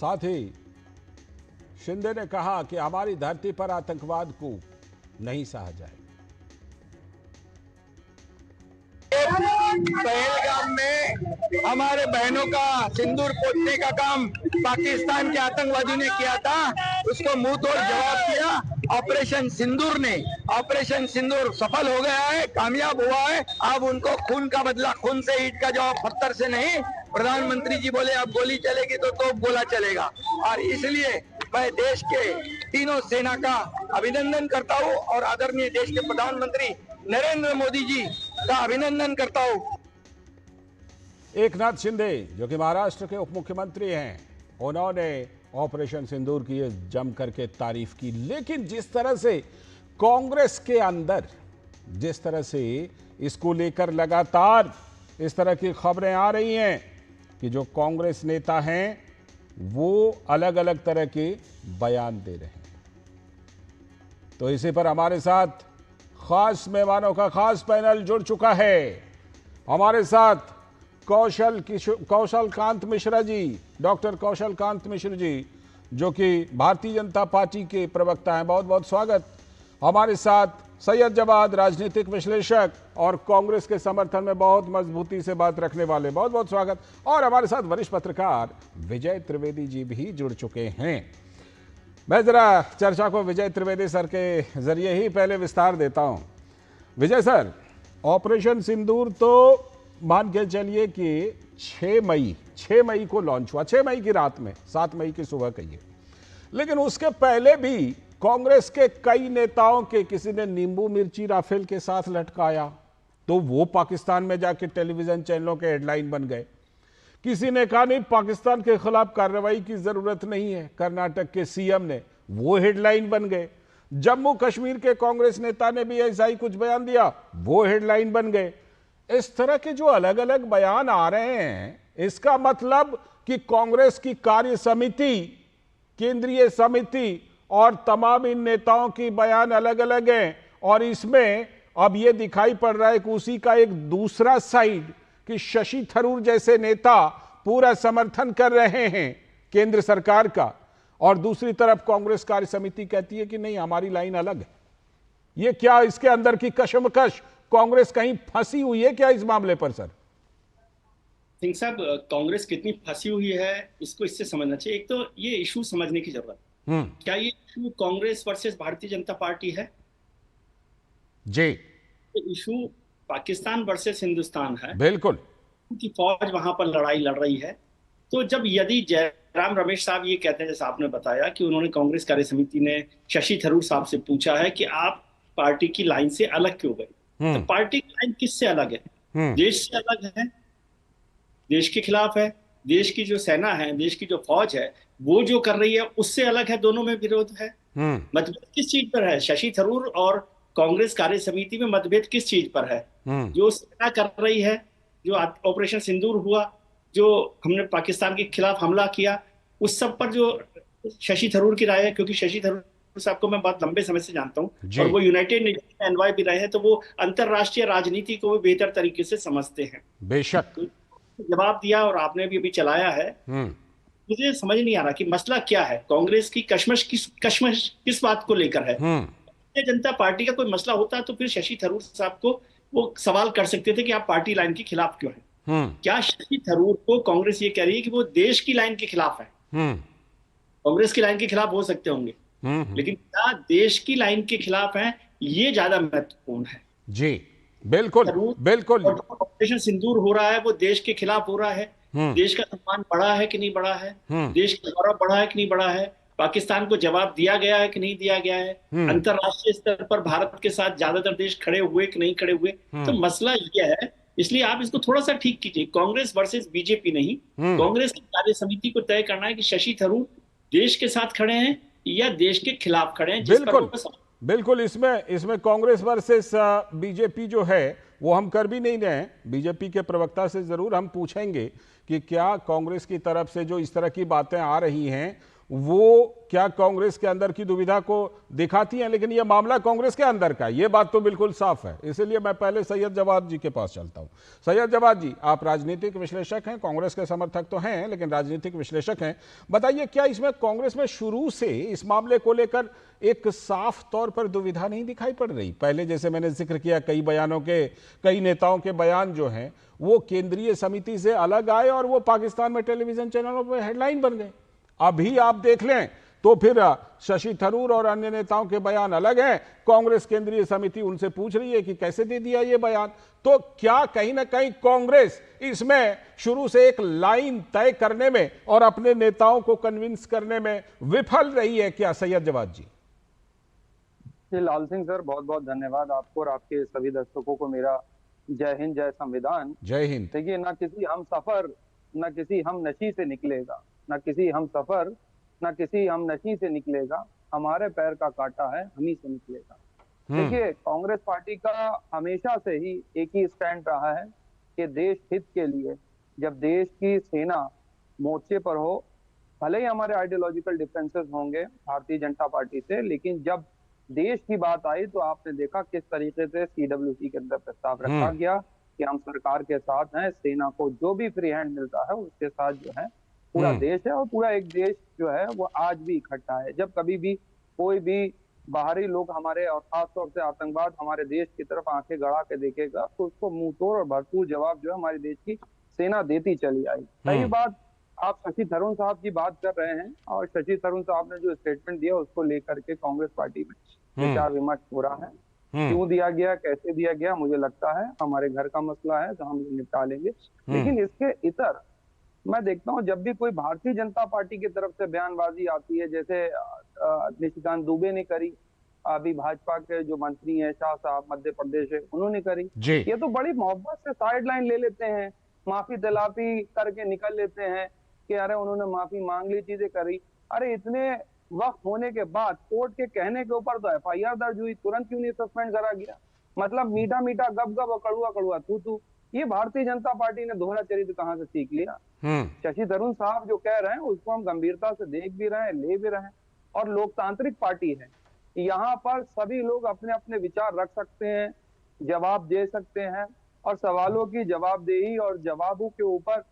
साथ ही शिंदे ने कहा कि हमारी धरती पर आतंकवाद को नहीं सहा जाए। पहलगाम में हमारे बहनों का सिंदूर पोतने का काम पाकिस्तान के आतंकवादियों ने किया था, उसको मुंह तोड़ जवाब दिया ऑपरेशन सिंदूर ने। ऑपरेशन सिंदूर सफल हो गया है, कामयाब हुआ है। अब उनको खून का बदला खून से, ईंट का जवाब पत्थर से नहीं। प्रधानमंत्री जी बोले अब गोली चलेगी तो तोप गोला चलेगा, और इसलिए मैं देश के तीनों सेना का अभिनंदन करता हूं और आदरणीय देश के प्रधानमंत्री नरेंद्र मोदी जी का अभिनंदन करता हूं। एकनाथ शिंदे जो कि महाराष्ट्र के उप मुख्यमंत्री हैं, उन्होंने ऑपरेशन सिंदूर की जम करके तारीफ की। लेकिन जिस तरह से कांग्रेस के अंदर जिस तरह से इसको लेकर लगातार इस तरह की खबरें आ रही हैं कि जो कांग्रेस नेता हैं वो अलग अलग तरह के बयान दे रहे हैं, तो इसी पर हमारे साथ खास मेहमानों का खास पैनल जुड़ चुका है। हमारे साथ कौशल कांत मिश्रा जी, डॉक्टर कौशल कांत मिश्रा जी, जो कि भारतीय जनता पार्टी के प्रवक्ता हैं। बहुत बहुत स्वागत। हमारे साथ सैयद जवाद, राजनीतिक विश्लेषक और कांग्रेस के समर्थन में बहुत मजबूती से बात रखने वाले, बहुत बहुत स्वागत। और हमारे साथ वरिष्ठ पत्रकार विजय त्रिवेदी जी भी जुड़ चुके हैं। मैं जरा चर्चा को विजय त्रिवेदी सर के जरिए ही पहले विस्तार देता हूं। विजय सर, ऑपरेशन सिंदूर तो मान के चलिए कि 6 मई को लॉन्च हुआ, 6 मई की रात में, 7 मई की सुबह कहिए। लेकिन उसके पहले भी कांग्रेस के कई नेताओं के किसी ने नींबू मिर्ची राफेल के साथ लटकाया तो वो पाकिस्तान में जाके टेलीविजन चैनलों के हेडलाइन बन गए। किसी ने कहा नहीं पाकिस्तान के खिलाफ कार्रवाई की जरूरत नहीं है, कर्नाटक के सीएम ने, वो हेडलाइन बन गए। जम्मू कश्मीर के कांग्रेस नेता ने भी ऐसा ही कुछ बयान दिया, वो हेडलाइन बन गए। इस तरह के जो अलग अलग बयान आ रहे हैं, इसका मतलब कि कांग्रेस की कार्य समिति, केंद्रीय समिति और तमाम इन नेताओं की बयान अलग अलग हैं। और इसमें अब यह दिखाई पड़ रहा है कि उसी का एक दूसरा साइड कि शशि थरूर जैसे नेता पूरा समर्थन कर रहे हैं केंद्र सरकार का, और दूसरी तरफ कांग्रेस कार्य समिति कहती है कि नहीं, हमारी लाइन अलग है। ये क्या इसके अंदर की कशमकश, कांग्रेस कहीं फंसी हुई है क्या इस मामले पर सर? सिंह साहब, कांग्रेस कितनी फंसी हुई है इसको इससे समझना चाहिए। एक तो ये इशू समझने की जरूरत, क्या ये issue Congress versus Bharatiya Janata party है? जी, इशू पाकिस्तान वर्सेस हिंदुस्तान है। बिल्कुल, उनकी फौज वहां पर लड़ाई लड़ रही है। तो जब यदि जयराम रमेश साहब ये कहते हैं, जैसे आपने बताया कि उन्होंने कांग्रेस कार्य समिति ने शशि थरूर साहब से पूछा है कि आप पार्टी की लाइन से अलग क्यों गए, तो पार्टी की लाइन किससे अलग है? देश से अलग है, देश के खिलाफ है। देश की जो सेना है, देश की जो फौज है, वो जो कर रही है उससे अलग है। दोनों में विरोध है। मतभेद किस चीज पर है? शशि थरूर और कांग्रेस कार्य समिति में मतभेद किस चीज पर है? जो सेना कर रही है, जो ऑपरेशन सिंदूर हुआ, जो हमने पाकिस्तान के खिलाफ हमला किया, उस सब पर जो शशि थरूर की राय है। क्योंकि शशि थरूर साहब को मैं बहुत लंबे समय से जानता हूँ और वो यूनाइटेड नेशन में एनवॉय भी रहे हैं, तो वो अंतरराष्ट्रीय राजनीति को भी बेहतर तरीके से समझते हैं। बेशक। जवाब दिया और आपने भी अभी चलाया है। मुझे समझ नहीं आ रहा कि मसला क्या है, कांग्रेस की कश्मश किस बात को लेकर है। भारतीय जनता पार्टी का कोई मसला होता तो फिर शशि थरूर साहब को वो सवाल कर सकते थे कि आप पार्टी लाइन के खिलाफ क्यों हैं। क्या शशि थरूर को कांग्रेस ये कह रही है कि वो देश की लाइन के खिलाफ है? कांग्रेस की लाइन के खिलाफ हो सकते होंगे, लेकिन क्या देश की लाइन के खिलाफ है, ये ज्यादा महत्वपूर्ण है। जी बिल्कुल बिल्कुल। ऑपरेशन सिंदूर हो रहा है, वो देश के खिलाफ हो रहा है। देश का सम्मान बढ़ा है कि नहीं बढ़ा है? देश का गौरव बढ़ा है कि नहीं बढ़ा है? पाकिस्तान को जवाब दिया गया है कि नहीं दिया गया है? अंतरराष्ट्रीय स्तर पर भारत के साथ ज्यादातर देश खड़े हुए कि नहीं खड़े हुए? तो मसला ये है, इसलिए आप इसको थोड़ा सा ठीक कीजिए। कांग्रेस वर्सेस बीजेपी नहीं, कांग्रेस की कार्य समिति को तय करना है कि शशि थरूर देश के साथ खड़े हैं या देश के खिलाफ खड़े हैं। बिल्कुल बिल्कुल। इसमें कांग्रेस वर्सेस बीजेपी जो है वो हम कर भी नहीं रहे हैं। बीजेपी के प्रवक्ता से जरूर हम पूछेंगे कि क्या कांग्रेस की तरफ से जो इस तरह की बातें आ रही हैं वो क्या कांग्रेस के अंदर की दुविधा को दिखाती हैं, लेकिन यह मामला कांग्रेस के अंदर का है, ये बात तो बिल्कुल साफ है। इसलिए मैं पहले सैयद जवाद जी के पास चलता हूं। सैयद जवाद जी, आप राजनीतिक विश्लेषक हैं, कांग्रेस के समर्थक तो हैं लेकिन राजनीतिक विश्लेषक हैं। बताइए, क्या इसमें कांग्रेस में शुरू से इस मामले को लेकर एक साफ तौर पर दुविधा नहीं दिखाई पड़ रही? पहले जैसे मैंने जिक्र किया, कई नेताओं के बयान जो हैं वो केंद्रीय समिति से अलग आए और वो पाकिस्तान में टेलीविजन चैनलों पर हेडलाइन बन गए। अभी आप देख लें तो फिर शशि थरूर और अन्य नेताओं के बयान अलग हैं। कांग्रेस केंद्रीय समिति उनसे पूछ रही है कि कैसे दे दिया ये बयान। तो क्या कहीं ना कहीं कांग्रेस इसमें शुरू से एक लाइन तय करने में और अपने नेताओं को कन्विंस करने में विफल रही है क्या? सैयद जवाद जी। लाल सिंह सर, बहुत बहुत धन्यवाद आपको और आपके सभी दर्शकों को मेरा जय हिंद, जय संविधान। जय हिंद। देखिए, ना किसी हम सफर ना किसी हम नशी से निकलेगा, ना किसी हम सफर ना किसी हम नशी से निकलेगा, हमारे पैर का कांटा है हम ही से निकलेगा। देखिए, कांग्रेस पार्टी का हमेशा से ही एक ही स्टैंड रहा है कि देश हित के लिए जब देश की सेना मोर्चे पर हो, भले ही हमारे आइडियोलॉजिकल डिफरेंसेस होंगे भारतीय जनता पार्टी से, लेकिन जब देश की बात आई तो आपने देखा किस तरीके से CWC के अंदर प्रस्ताव रखा गया कि हम सरकार के साथ हैं, सेना को जो भी फ्री हैंड मिलता है उसके साथ जो है पूरा देश है और पूरा एक देश जो है वो आज भी इकट्ठा है। जब कभी भी कोई भी बाहरी लोग हमारे और खासतौर से आतंकवाद हमारे देश की तरफ आंखें गड़ा के देखेगा तो उसको मुंह तोड़ और भरपूर जवाब जो है हमारे देश की सेना देती चली आई। सही बात, आप शशि थरूर साहब की बात कर रहे हैं और शशि थरूर साहब ने जो स्टेटमेंट दिया उसको लेकर के कांग्रेस पार्टी में विचार विमर्श हो रहा है। क्यों दिया गया, कैसे दिया गया, मुझे लगता है हमारे घर का मसला है तो हम निपटा लेंगे। लेकिन इसके इतर मैं देखता हूँ जब भी कोई भारतीय जनता पार्टी की तरफ से बयानबाजी आती है, जैसे निशिकांत दुबे ने करी, अभी भाजपा के जो मंत्री हैं शाह साहब मध्य प्रदेश है उन्होंने करी, ये तो बड़ी मोहब्बत से साइड लाइन ले लेते हैं, माफी तलाफी करके निकल लेते हैं कि अरे उन्होंने माफी मांग ली, चीजें करी। अरे इतने वक्त होने के बाद कोर्ट के कहने के ऊपर तो एफआईआर दर्ज हुई, तुरंत क्यों नहीं सस्पेंड करा गया? मतलब मीठा मीठा गप गप और कड़ुआ कड़ुआ तू तू। ये भारतीय जनता पार्टी ने दोहरा चरित्र कहाँ से सीख लिया? शशि थरूर साहब जो कह रहे हैं उसको हम गंभीरता से देख भी रहे हैं, ले भी रहे हैं। और लोकतांत्रिक पार्टी है, यहाँ पर सभी लोग अपने अपने विचार रख सकते हैं, जवाब दे सकते हैं और सवालों की जवाबदेही और जवाबों के ऊपर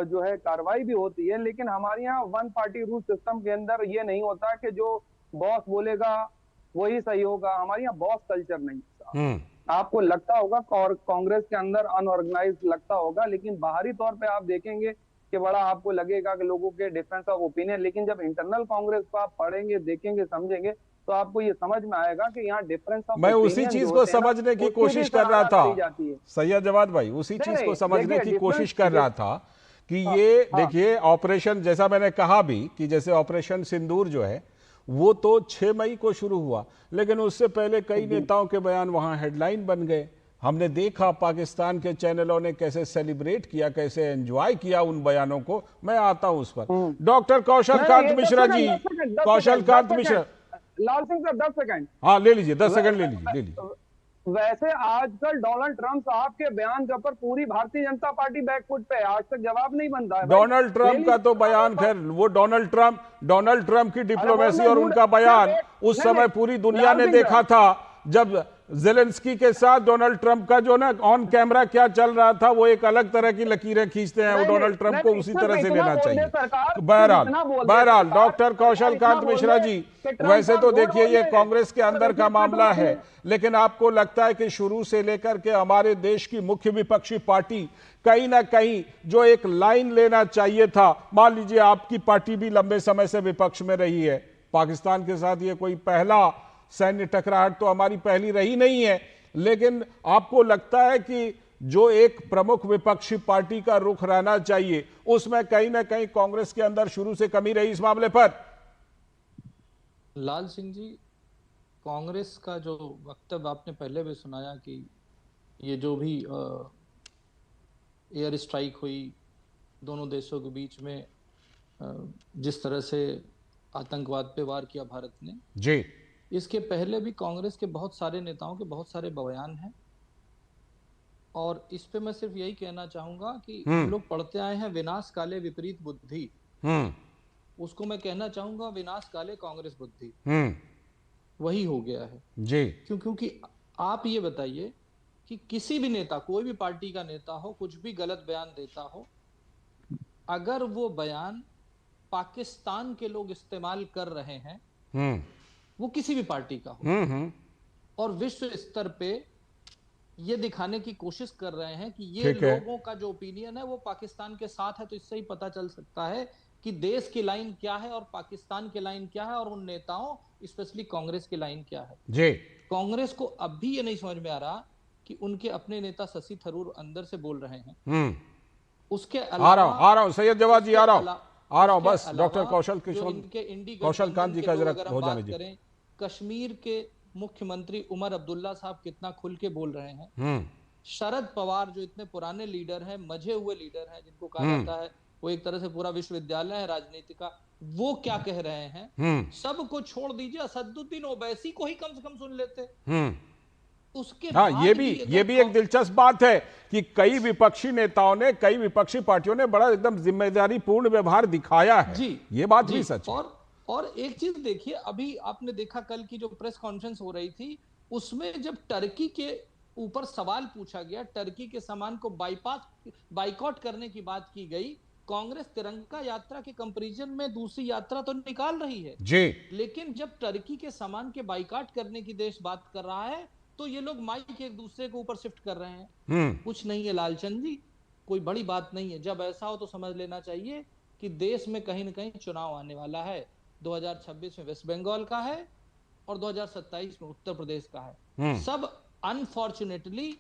जो है कार्रवाई भी होती है। लेकिन हमारे यहाँ वन पार्टी रूल सिस्टम के अंदर ये नहीं होता कि जो बॉस बोलेगा वही सही होगा। हमारे यहाँ बॉस कल्चर नहीं। आपको लगता होगा और कांग्रेस के अंदर अनऑर्गेनाइज लगता होगा, लेकिन बाहरी तौर पे आप देखेंगे कि बड़ा आपको लगेगा कि लोगों के डिफरेंस ऑफ ओपिनियन, लेकिन जब इंटरनल कांग्रेस को आप पढ़ेंगे, देखेंगे, समझेंगे तो आपको ये समझ में आएगा कि यहाँ डिफरेंस ऑफ मैं उसी चीज को समझने की कोशिश कर रहा था सैयद जवाद भाई, उसी चीज को समझने की कोशिश कर रहा था कि ये देखिए ऑपरेशन, जैसा मैंने कहा भी कि जैसे ऑपरेशन सिंदूर जो है वो तो 6 मई को शुरू हुआ, लेकिन उससे पहले कई नेताओं के बयान वहां हेडलाइन बन गए। हमने देखा पाकिस्तान के चैनलों ने कैसे सेलिब्रेट किया, कैसे एंजॉय किया उन बयानों को। मैं आता हूं उस पर। डॉक्टर कौशल कांत मिश्रा जी, कौशल कांत मिश्रा, लाल सिंह साहब 10 सेकंड। हाँ ले लीजिए, 10 सेकंड ले लीजिए। वैसे आजकल डोनाल्ड ट्रंप साहब के बयान के ऊपर पूरी भारतीय जनता पार्टी बैकफुट पे, आज तक जवाब नहीं बन रहा है। डोनाल्ड ट्रंप का तो बयान, खैर वो डोनाल्ड ट्रंप की डिप्लोमेसी और उनका बयान उस समय पूरी दुनिया ने देखा था जब जेलेंस्की के साथ डोनाल्ड ट्रंप का जो ना ऑन कैमरा क्या चल रहा था, वो एक अलग तरह की लकीरें खींचते हैं। वो डोनाल्ड ट्रंप को उसी तरह से लेना चाहिए। बहरहाल डॉक्टर कौशल कांत मिश्रा जी, वैसे तो देखिए ये कांग्रेस के अंदर का मामला है, लेकिन आपको लगता है कि शुरू से लेकर के हमारे देश की मुख्य विपक्षी पार्टी कहीं ना कहीं जो एक लाइन लेना चाहिए था, मान लीजिए आपकी पार्टी भी लंबे समय से विपक्ष में रही है, पाकिस्तान के साथ ये कोई पहला सैन्य टकराहट तो हमारी पहली रही नहीं है, लेकिन आपको लगता है कि जो एक प्रमुख विपक्षी पार्टी का रुख रहना चाहिए उसमें कहीं ना कहीं कांग्रेस के अंदर शुरू से कमी रही इस मामले पर? लाल सिंह जी, कांग्रेस का जो वक्तव्य आपने पहले भी सुनाया कि ये जो भी एयर स्ट्राइक हुई दोनों देशों के बीच में, जिस तरह से आतंकवाद पे वार किया भारत ने जी, इसके पहले भी कांग्रेस के बहुत सारे नेताओं के बहुत सारे बयान हैं और इस पे मैं सिर्फ यही कहना चाहूंगा कि हम लोग पढ़ते आए हैं विनाश काले विपरीत बुद्धि, उसको मैं कहना चाहूंगा विनाश काले कांग्रेस बुद्धि, वही हो गया है जी। क्योंकि आप ये बताइए कि किसी भी नेता, कोई भी पार्टी का नेता हो, कुछ भी गलत बयान देता हो, अगर वो बयान पाकिस्तान के लोग इस्तेमाल कर रहे हैं, वो किसी भी पार्टी का हो और विश्व स्तर पे ये दिखाने की कोशिश कर रहे हैं कि ये लोगों का जो ओपिनियन है वो पाकिस्तान के साथ है, तो इससे ही पता चल सकता है कि देश की लाइन क्या है और पाकिस्तान की लाइन क्या है और उन नेताओं स्पेशली कांग्रेस की लाइन क्या है जी। कांग्रेस को अब भी ये नहीं समझ में आ रहा कि उनके अपने नेता शशि थरूर अंदर से बोल रहे हैं। उसके आ रहा हूं सैयद जवाद जी, आ रहा हूं बस। डॉक्टर कौशल कांत जी का जरा हो जाने दीजिए। कश्मीर के मुख्यमंत्री उमर अब्दुल्ला साहब कितना खुल के बोल रहे हैं। शरद पवार जो इतने पुराने लीडर हैं, मजे हुए लीडर हैं, जिनको कहा जाता है वो एक तरह से पूरा विश्वविद्यालय है राजनीति का, वो क्या कह रहे हैं? सबको छोड़ दीजिए, असदुद्दीन ओवैसी को ही कम से कम सुन लेते। उसके हाँ, ये भी एक दिलचस्प बात है कि कई विपक्षी नेताओं ने, कई विपक्षी पार्टियों ने बड़ा एकदम जिम्मेदारी पूर्ण व्यवहार दिखाया है जी, ये बात भी सच है। और एक चीज देखिए, अभी आपने देखा कल की जो प्रेस कॉन्फ्रेंस हो रही थी, उसमें जब टर्की के ऊपर सवाल पूछा गया, टर्की के सामान को बाइकआउट करने की बात की गई, कांग्रेस तिरंगा यात्रा के कंपैरिजन में दूसरी यात्रा तो निकाल रही है जी, लेकिन जब टर्की के सामान के बाइकाट करने की देश बात कर रहा है तो ये लोग माइक एक दूसरे के ऊपर शिफ्ट कर रहे हैं। कुछ नहीं है लालचंद जी, कोई बड़ी बात नहीं है। जब ऐसा हो तो समझ लेना चाहिए कि देश में कहीं ना कहीं चुनाव आने वाला है। 2026 में वेस्ट बंगाल का है और 2027 में उत्तर प्रदेश का है। सब अनफॉर्चुनेटली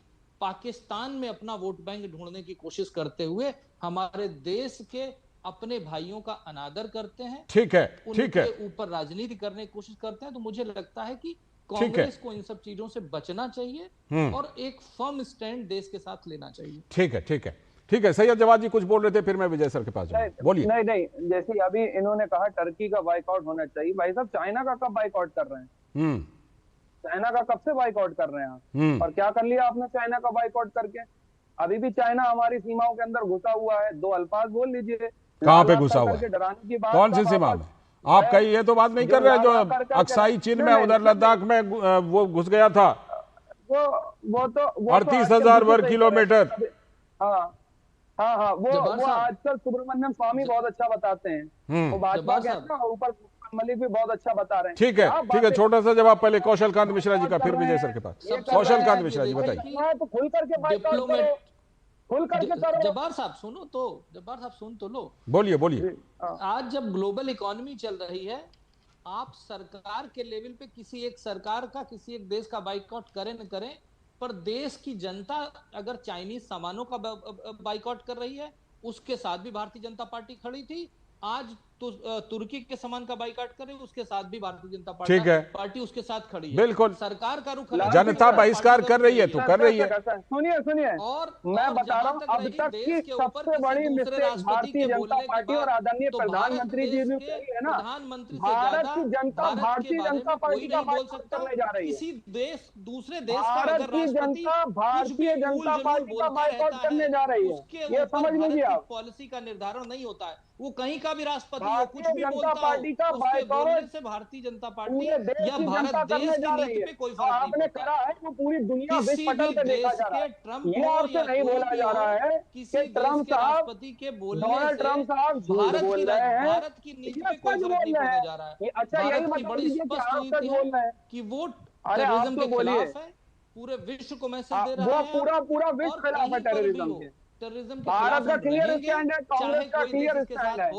पाकिस्तान में अपना वोट बैंक ढूंढने की कोशिश करते हुए हमारे देश के अपने भाइयों का अनादर करते हैं। ठीक है, ठीक है, उनके ऊपर राजनीति करने की कोशिश करते हैं। तो मुझे लगता है कि कांग्रेस को इन सब चीजों से बचना चाहिए और एक फर्म स्टैंड देश के साथ लेना चाहिए। ठीक है, ठीक है, ठीक है। सैयद जवाद जी कुछ बोल रहे थे, फिर मैं विजय सर के पास जाऊंगा। बोलिए। नहीं, जैसे अभी इन्होंने कहा टर्की का बाइकआउट होना चाहिए। भाई साहब, चाइना का कब बाइकआउट कर रहे हैं? चाइना का कब से बाइकआउट कर रहे हैं? और क्या कर लिया आपने चाइना का बाइकआउट करके? अभी भी चाइना हमारी सीमाओं के अंदर घुसा हुआ है। दो अल्फाज बोल लीजिए, कहां पे घुसा हुआ है? डराने की बात, कौन सी सीमा में? आप कहीं ये तो बात नहीं कर रहे हैं जो अक्साई चीन में उधर लद्दाख में वो घुस गया था? वो तो 38,000 वर्ग किलोमीटर। हाँ, वो आजकल सुब्रमण्यम स्वामी बहुत अच्छा बताते हैं। वो भाजपा के हैं ना, ऊपर मलिक भी बहुत अच्छा बता रहे हैं। ठीक है, ठीक है। छोटा सा जवाब पहले कौशल कांत मिश्रा जी का, फिर विजय सर के पास। कौशल कांत मिश्रा जी बताइए। तो खुल करके जब्बार साहब सुनो तो, जब्बार साहब सुन तो लो। बोलिए, बोलिए। आज जब ग्लोबल इकोनॉमी चल रही है, आप सरकार के लेवल पे किसी एक सरकार का, किसी एक देश का बाइकआउट करें न करें, पर देश की जनता अगर चाइनीज सामानों का बाइकआउट कर रही है, उसके साथ भी भारतीय जनता पार्टी खड़ी थी। आज तो तुर्की के सामान का बाइकआउट करे, उसके साथ भी भारतीय जनता पार्टी उसके साथ खड़ी है। बिल्कुल, सरकार का रुख जनता बहिष्कार कर रही है तो कर रही है। सुनिए, और मैं बता रहा हूँ, अब तक की सबसे बड़ी मिस्टेक भारतीय जनता पार्टी और आदरणीय प्रधानमंत्री जी ने कही है ना, भारत की जनता भारतीय जनता पार्टी का बाइकआउट करने जा रही है। किसी देश, दूसरे देश का भारत की जनता भारतीय जनता पार्टी का बाइकआउट करने जा रही है। ये समझ लीजिए आप। पॉलिसी का निर्धारण नहीं होता है, वो कहीं का भी राष्ट्रपति हो, कुछ भी बोलता हो, उसके बोलने से भारतीय जनता पार्टी या भारत देश की नीति पे कोई फर्क आपने करा है वो पूरी दुनिया विश्व पटल पे देखा जा रहा है। ये आपसे नहीं बोला जा रहा है कि ट्रम्प साहब, डोनाल्ड ट्रम्प साहब झूठ बोल रहे हैं, भारत की नीति पे कोई फर्क नहीं पड़ने जा रहा है। अच्छा, यही मतलब लीजिए कि आप सच बोल रहे हैं कि वो टेररिज्म के खिलाफ है, पूरे विश्व को मैसेज दे रहा है। पूरा विश्व खिलाफ है टेररिज्म के। भारत का क्लियर स्टैंड है, कांग्रेस का क्लियर स्टैंड है,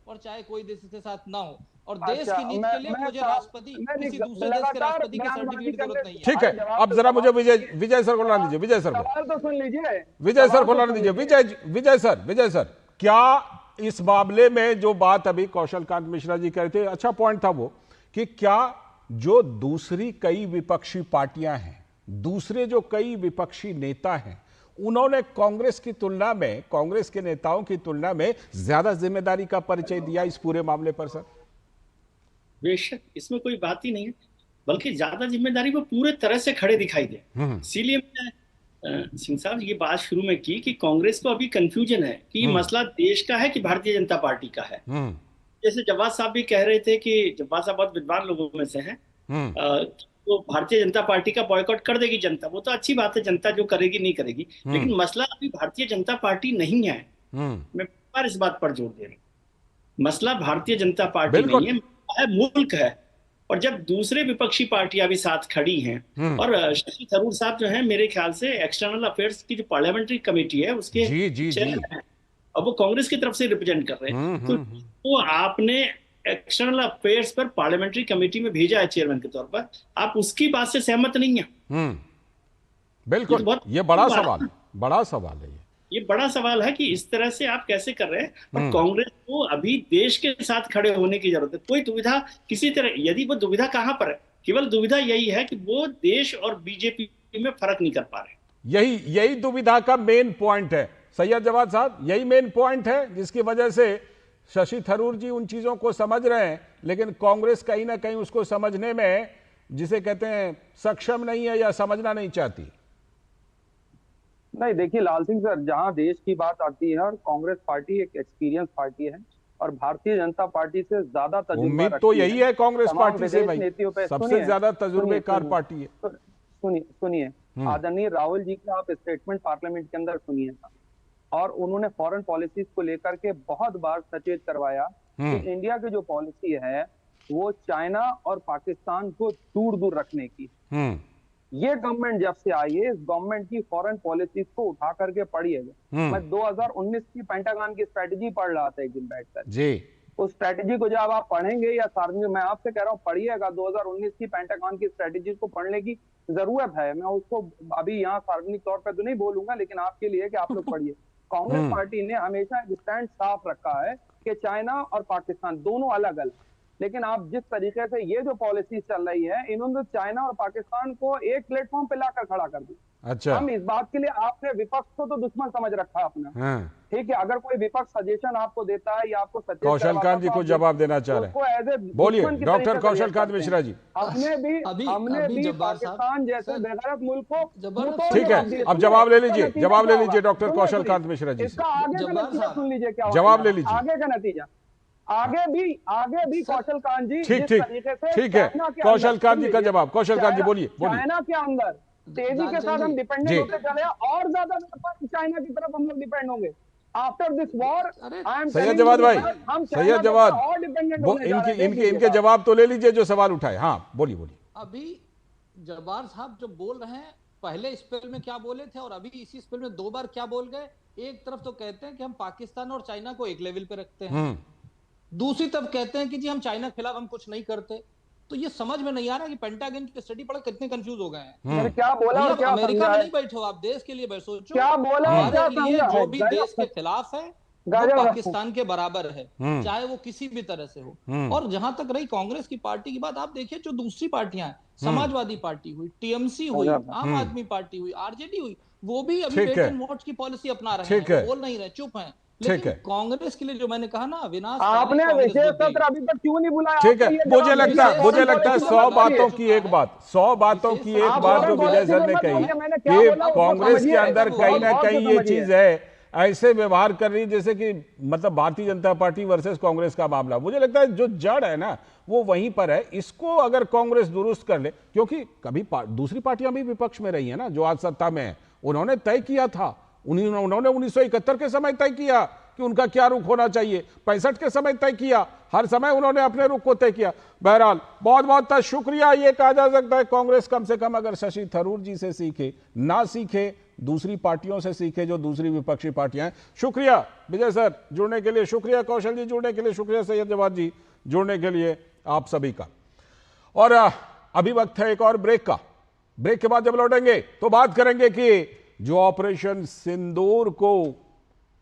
और चाहे कोई देश के साथ ना हो। और देश की नीति के लिए मुझे राष्ट्रपति, किसी दूसरे देश के राष्ट्रपति की सर्टिफिकेट की जरूरत नहीं है। ठीक है, अब जरा मुझे विजय सर को लाने दीजिए। विजय सर तो सुन लीजिए, विजय सर को लाने दीजिए। विजय सर, क्या इस मामले में जो बात अभी कौशल कांत मिश्रा जी कह रहे थे, अच्छा पॉइंट था वो, कि क्या जो दूसरी कई विपक्षी पार्टियां हैं, दूसरे जो कई विपक्षी नेता हैं, उन्होंने कांग्रेस की तुलना में, कांग्रेस के नेताओं की तुलना में ज्यादा जिम्मेदारी का परिचय दिया इस पूरे मामले पर? सर बेशक, इसमें कोई बात ही नहीं है, बल्कि ज्यादा जिम्मेदारी वो पूरे तरह से खड़े दिखाई दे। इसीलिए मैंने सिंह साहब ये बात शुरू में की कि कांग्रेस को अभी कंफ्यूजन है कि ये मसला देश का है कि भारतीय जनता पार्टी का है। जैसे जवाद साहब भी कह रहे थे कि जवाद साहब बहुत विद्वान लोगों में से हैं, तो भारतीय जनता पार्टी का बॉयकॉट कर देगी जनता, वो तो अच्छी बात है, जनता जो करेगी नहीं करेगी, लेकिन मसला अभी भारतीय जनता पार्टी नहीं है। मैं बार इस बात पर जोर दे रहा हूँ, मसला भारतीय जनता पार्टी नहीं है, मुल्क है। और जब दूसरे विपक्षी पार्टियां भी साथ खड़ी हैं, और शशि थरूर साहब जो हैं, मेरे ख्याल से एक्सटर्नल अफेयर्स की जो पार्लियामेंट्री कमेटी है उसके चेयरमैन हैं, और वो कांग्रेस की तरफ से रिप्रेजेंट कर रहे हैं। तो वो आपने एक्सटर्नल अफेयर्स पर पार्लियामेंट्री कमेटी में भेजा है चेयरमैन के तौर पर, आप उसकी बात से सहमत नहीं है? बिल्कुल, ये बड़ा सवाल है। ये बड़ा सवाल है कि इस तरह से आप कैसे कर रहे हैं। और कांग्रेस को अभी देश के साथ खड़े होने की जरूरत है। कोई दुविधा किसी तरह, यदि वो दुविधा कहां पर है, केवल दुविधा यही है कि वो देश और बीजेपी में फर्क नहीं कर पा रहे। यही दुविधा का मेन पॉइंट है सैयद जवाद साहब, यही मेन पॉइंट है जिसकी वजह से शशि थरूर जी उन चीजों को समझ रहे हैं, लेकिन कांग्रेस कहीं ना कहीं उसको समझने में, जिसे कहते हैं, सक्षम नहीं है या समझना नहीं चाहती। नहीं, देखिए लाल सिंह सर, जहां देश की बात आती है, और कांग्रेस पार्टी एक एक्सपीरियंस पार्टी है और भारतीय जनता पार्टी से ज्यादा तजुर्बा, उम्मीद तो यही है कांग्रेस पार्टी से भाई, सबसे ज्यादा तजुर्बेकार पार्टी है। सुनिए, आदरणीय राहुल जी का आप स्टेटमेंट पार्लियामेंट के अंदर सुनिए, और उन्होंने फॉरेन पॉलिसीज को लेकर के बहुत बार सचेत करवाया कि इंडिया की जो पॉलिसी है वो चाइना और पाकिस्तान को दूर दूर रखने की। ये गवर्नमेंट जब से आई है, इस गवर्नमेंट की फॉरेन पॉलिसीज को उठा करके पढ़िएगा। मैं 2019 की पेंटागन की स्ट्रेटेजी पढ़ रहा था एक दिन बैठकर जी। उस स्ट्रेटेजी को जब आप पढ़ेंगे या सार्वजनिक, मैं आपसे कह रहा हूँ पढ़िएगा, 2019 की पेंटागन की स्ट्रेटेजी को पढ़ने की जरूरत है। मैं उसको अभी यहाँ सार्वजनिक तौर पर तो नहीं बोलूंगा, लेकिन आपके लिए कि आप लोग पढ़िए। कांग्रेस पार्टी ने हमेशा एक स्टैंड साफ रखा है कि चाइना और पाकिस्तान दोनों अलग अलग, लेकिन आप जिस तरीके से ये जो पॉलिसी चल रही है, इन्होंने चाइना और पाकिस्तान को एक प्लेटफॉर्म पे लाकर खड़ा कर दिया। अच्छा, हम इस बात के लिए आपने विपक्ष को तो दुश्मन समझ रखा अपना। ठीक है, अगर कोई विपक्ष सजेशन आपको देता है या आपको कौशल कांत जी को जवाब देना चाह रहे हैं, बोलिए डॉक्टर कौशल कांत मिश्रा जी। हमने भी पाकिस्तान जैसे बेगैरत मुल्क को, ठीक है, अब जवाब ले लीजिए डॉक्टर कौशल कांत मिश्रा जी। इसका आगे का नतीजा सुन लीजिए, क्या जवाब ले लीजिए, आगे का नतीजा। आगे भी कौशल कांत जी ठीक है कौशल कांत जी का जवाब। कौशल कांत जी बोलिए। चाइना के अंदर तेजी के साथ हम डिपेंडेंट होते चले और ज्यादा चाइना की तरफ हम लोग डिपेंड होंगे। After this war Syed Jawad भाई, सैयद जवाद इनके जवाब तो ले लीजिए जो सवाल उठाए। हाँ बोलिए। अभी जब्बार साहब जो बोल रहे हैं, पहले स्पेल में क्या बोले थे और अभी इसी स्पेल में दो बार क्या बोल गए। एक तरफ तो कहते हैं कि हम पाकिस्तान और चाइना को एक लेवल पे रखते हैं, दूसरी तरफ कहते हैं कि जी हम चाइना के खिलाफ हम कुछ नहीं करते। तो ये समझ में नहीं आ रहा कि पेंटागन की स्टडी पढ़ कितने कंफ्यूज हो गए हैं। क्या बोला और क्या अमेरिका में नहीं बैठे हो आप, देश के लिए सोचो। क्या बोला और क्या समझा? जो भी देश के खिलाफ है वो पाकिस्तान के बराबर है, चाहे वो किसी भी तरह से हो। और जहां तक रही कांग्रेस की पार्टी की बात, आप देखिए जो दूसरी पार्टियां हैं, समाजवादी पार्टी हुई, टीएमसी हुई, आम आदमी पार्टी हुई, आरजेडी हुई, वो भी अभी वेट एंड वॉच की पॉलिसी अपना रहे हैं, बोल नहीं रहे, चुप हैं। लेकिन कांग्रेस के लिए जो मैंने कहा ना, विनाश आपने विशेष सत्र अभी तक क्यों नहीं बुलाया? ठीक है, मुझे लगता है 100 बातों की एक बात जो विजय सर ने कही कि कांग्रेस के अंदर कहीं ना कहीं ये चीज है, ऐसे व्यवहार कर रही जैसे कि मतलब भारतीय जनता पार्टी वर्सेस कांग्रेस का मामला। मुझे लगता है जो जड़ है ना वो वहीं पर है। इसको अगर कांग्रेस दुरुस्त कर ले, क्योंकि कभी दूसरी पार्टियां भी विपक्ष में रही है ना जो आज सत्ता में है, उन्होंने तय किया था, उन्होंने 1971 के समय तय किया कि उनका क्या रुख होना चाहिए, 65 के समय तय किया, हर समय उन्होंने अपने रुख को तय किया। बहरहाल बहुत बहुत शुक्रिया। ये कहा जा सकता है कांग्रेस कम से कम अगर शशि थरूर जी से सीखे, ना सीखे दूसरी पार्टियों से सीखे जो दूसरी विपक्षी पार्टियां हैं। शुक्रिया विजय सर जुड़ने के लिए, शुक्रिया कौशल जी जुड़ने के लिए, शुक्रिया सैयद जवाद जी जुड़ने के लिए, आप सभी का। और अभी वक्त है एक और ब्रेक का। ब्रेक के बाद जब लौटेंगे तो बात करेंगे कि जो ऑपरेशन सिंदूर को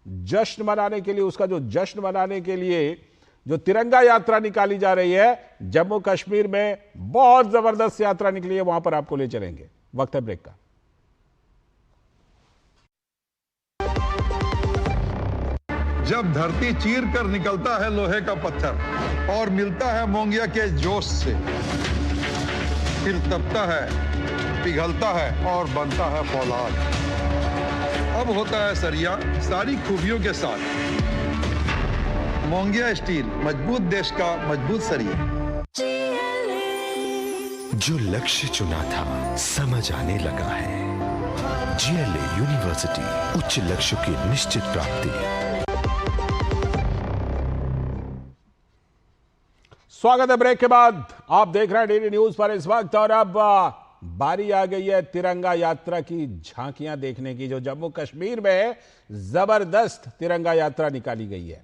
जश्न मनाने के लिए, उसका जो जश्न मनाने के लिए जो तिरंगा यात्रा निकाली जा रही है, जम्मू कश्मीर में बहुत जबरदस्त यात्रा निकली है, वहां पर आपको ले चलेंगे। वक्त है ब्रेक का। जब धरती चीर कर निकलता है लोहे का पत्थर और मिलता है मोंगिया के जोश से, फिर तपता है, पिघलता है और बनता है फौलाद। अब होता है सरिया सारी खूबियों के साथ। मोंगिया स्टील, मजबूत देश का मजबूत सरिया। जो लक्ष्य चुना था समझ आने लगा है। जीएलए यूनिवर्सिटी, उच्च लक्ष्य की निश्चित प्राप्ति। स्वागत है ब्रेक के बाद। आप देख रहे हैं डेली न्यूज पर इस वक्त, और अब बारी आ गई है तिरंगा यात्रा की झांकियां देखने की, जो जम्मू कश्मीर में जबरदस्त तिरंगा यात्रा निकाली गई है।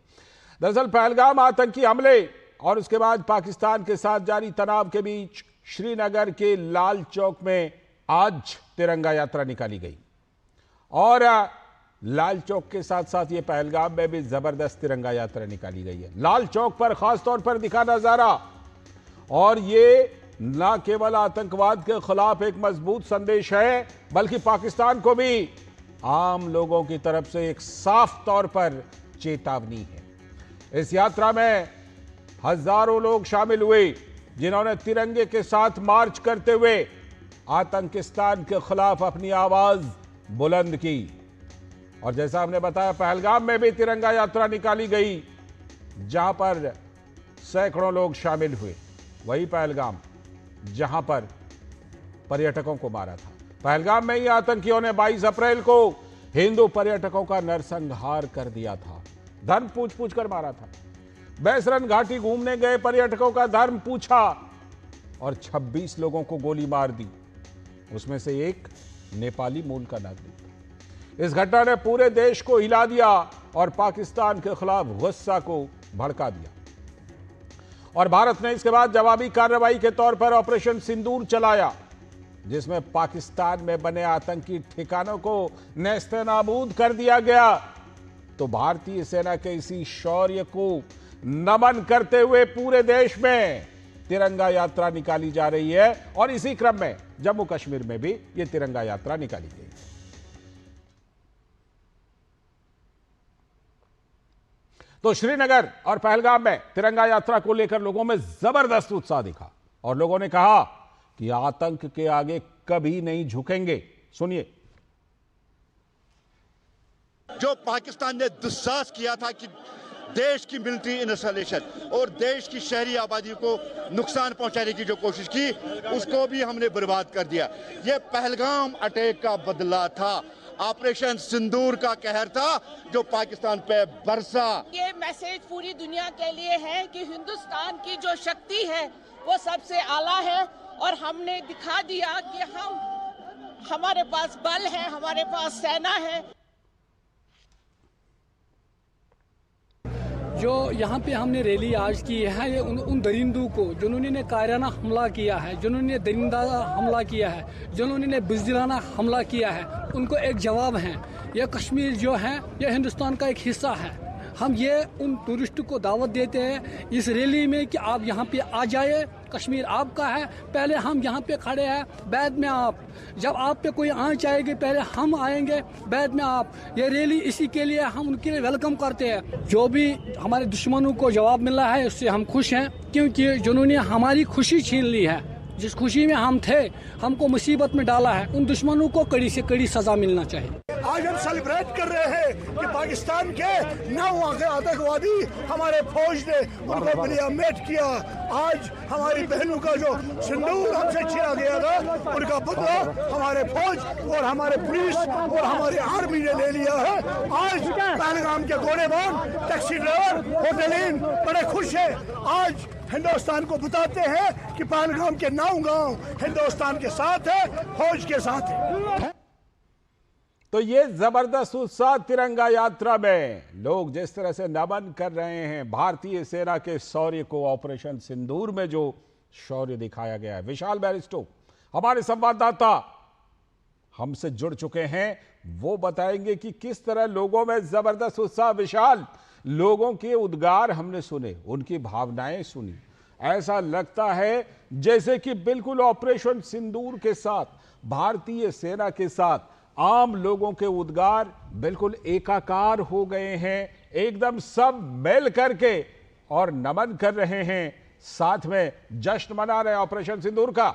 दरअसल पहलगाम आतंकी हमले और उसके बाद पाकिस्तान के साथ जारी तनाव के बीच श्रीनगर के लाल चौक में आज तिरंगा यात्रा निकाली गई, और लाल चौक के साथ साथ ये पहलगाम में भी जबरदस्त तिरंगा यात्रा निकाली गई है। लाल चौक पर खास तौर पर दिखा नजारा, और ये न केवल आतंकवाद के खिलाफ एक मजबूत संदेश है, बल्कि पाकिस्तान को भी आम लोगों की तरफ से एक साफ तौर पर चेतावनी है। इस यात्रा में हजारों लोग शामिल हुए जिन्होंने तिरंगे के साथ मार्च करते हुए आतंकिस्तान के खिलाफ अपनी आवाज बुलंद की। और जैसा हमने बताया, पहलगाम में भी तिरंगा यात्रा निकाली गई, जहां पर सैकड़ों लोग शामिल हुए। वही पहलगाम जहां पर पर्यटकों को मारा था। पहलगाम में ही आतंकियों ने 22 अप्रैल को हिंदू पर्यटकों का नरसंहार कर दिया था, धर्म पूछ पूछ कर मारा था। बैसरन घाटी घूमने गए पर्यटकों का धर्म पूछा और 26 लोगों को गोली मार दी, उसमें से एक नेपाली मूल का नागरिक था। इस घटना ने पूरे देश को हिला दिया और पाकिस्तान के खिलाफ गुस्सा को भड़का दिया और भारत ने इसके बाद जवाबी कार्रवाई के तौर पर ऑपरेशन सिंदूर चलाया, जिसमें पाकिस्तान में बने आतंकी ठिकानों को नेस्तनाबूद कर दिया गया। तो भारतीय सेना के इसी शौर्य को नमन करते हुए पूरे देश में तिरंगा यात्रा निकाली जा रही है और इसी क्रम में जम्मू कश्मीर में भी यह तिरंगा यात्रा निकाली गई। तो श्रीनगर और पहलगाम में तिरंगा यात्रा को लेकर लोगों में जबरदस्त उत्साह दिखा और लोगों ने कहा कि आतंक के आगे कभी नहीं झुकेंगे। सुनिए। जो पाकिस्तान ने दुस्साहस किया था कि देश की मिलिट्री इंस्टॉलेशन और देश की शहरी आबादी को नुकसान पहुंचाने की जो कोशिश की, उसको भी हमने बर्बाद कर दिया। यह पहलगाम अटैक का बदला था, ऑपरेशन सिंदूर का कहर था जो पाकिस्तान पे बरसा। ये मैसेज पूरी दुनिया के लिए है कि हिंदुस्तान की जो शक्ति है वो सबसे आला है और हमने दिखा दिया कि हमारे पास बल है, हमारे पास सेना है। जो यहाँ पे हमने रैली आज की है, ये उन दरिंदों को जिन्होंने कायराना हमला किया है, जिन्होंने दरिंदा हमला किया है, जिन्होंने बुज़दिलाना हमला किया है, उनको एक जवाब है। यह कश्मीर जो है यह हिंदुस्तान का एक हिस्सा है। हम ये उन टूरिस्ट को दावत देते हैं इस रैली में कि आप यहाँ पे आ जाए, कश्मीर आपका है। पहले हम यहाँ पे खड़े हैं, बाद में आप। जब आप पे कोई आँच आएगी पहले हम आएंगे, बाद में आप। ये रैली इसी के लिए हम उनके लिए वेलकम करते हैं। जो भी हमारे दुश्मनों को जवाब मिला है उससे हम खुश हैं, क्योंकि जिन्होंने हमारी खुशी छीन ली है, जिस खुशी में हम थे, हमको मुसीबत में डाला है, उन दुश्मनों को कड़ी से कड़ी सजा मिलना चाहिए। आज हम सेलिब्रेट कर रहे हैं कि पाकिस्तान के 9 आतंकवादी हमारे फौज ने उनको बलियामेट किया। आज हमारी बहनों का जो सिंदूर हमसे छीना गया था, उनका बदला हमारे फौज और हमारे पुलिस और हमारी आर्मी ने ले लिया है। आज पहलगाम के गोलेबाज, टैक्सी ड्राइवर, होटलिन बड़े खुश हैं। आज हिंदुस्तान को बताते हैं कि पहलगाम के 9 गांव हिंदुस्तान के साथ है, फौज के साथ है। तो ये जबरदस्त उत्साह तिरंगा यात्रा में लोग जिस तरह से नमन कर रहे हैं भारतीय सेना के शौर्य को, ऑपरेशन सिंदूर में जो शौर्य दिखाया गया है। विशाल बैरिस्टो हमारे संवाददाता हमसे जुड़ चुके हैं, वो बताएंगे कि किस तरह लोगों में जबरदस्त उत्साह। विशाल, लोगों के उद्गार हमने सुने, उनकी भावनाएं सुनी, ऐसा लगता है जैसे कि बिल्कुल ऑपरेशन सिंदूर के साथ, भारतीय सेना के साथ आम लोगों के उद्गार बिल्कुल एकाकार हो गए हैं, एकदम सब मिल करके और नमन कर रहे हैं, साथ में जश्न मना रहे हैं ऑपरेशन सिंदूर का।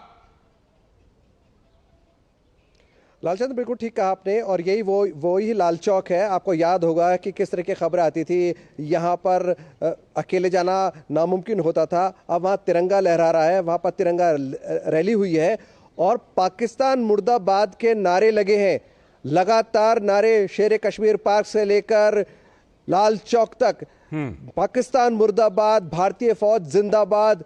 लालचंद, बिल्कुल ठीक कहा आपने, और यही वो ही लाल चौक है। आपको याद होगा कि किस तरह की खबरें आती थी, यहाँ पर अकेले जाना नामुमकिन होता था। अब वहाँ तिरंगा लहरा रहा है, वहाँ पर तिरंगा रैली हुई है और पाकिस्तान मुर्दाबाद के नारे लगे हैं। लगातार नारे शेर कश्मीर पार्क से लेकर लाल चौक तक, पाकिस्तान मुर्दाबाद, भारतीय फौज जिंदाबाद,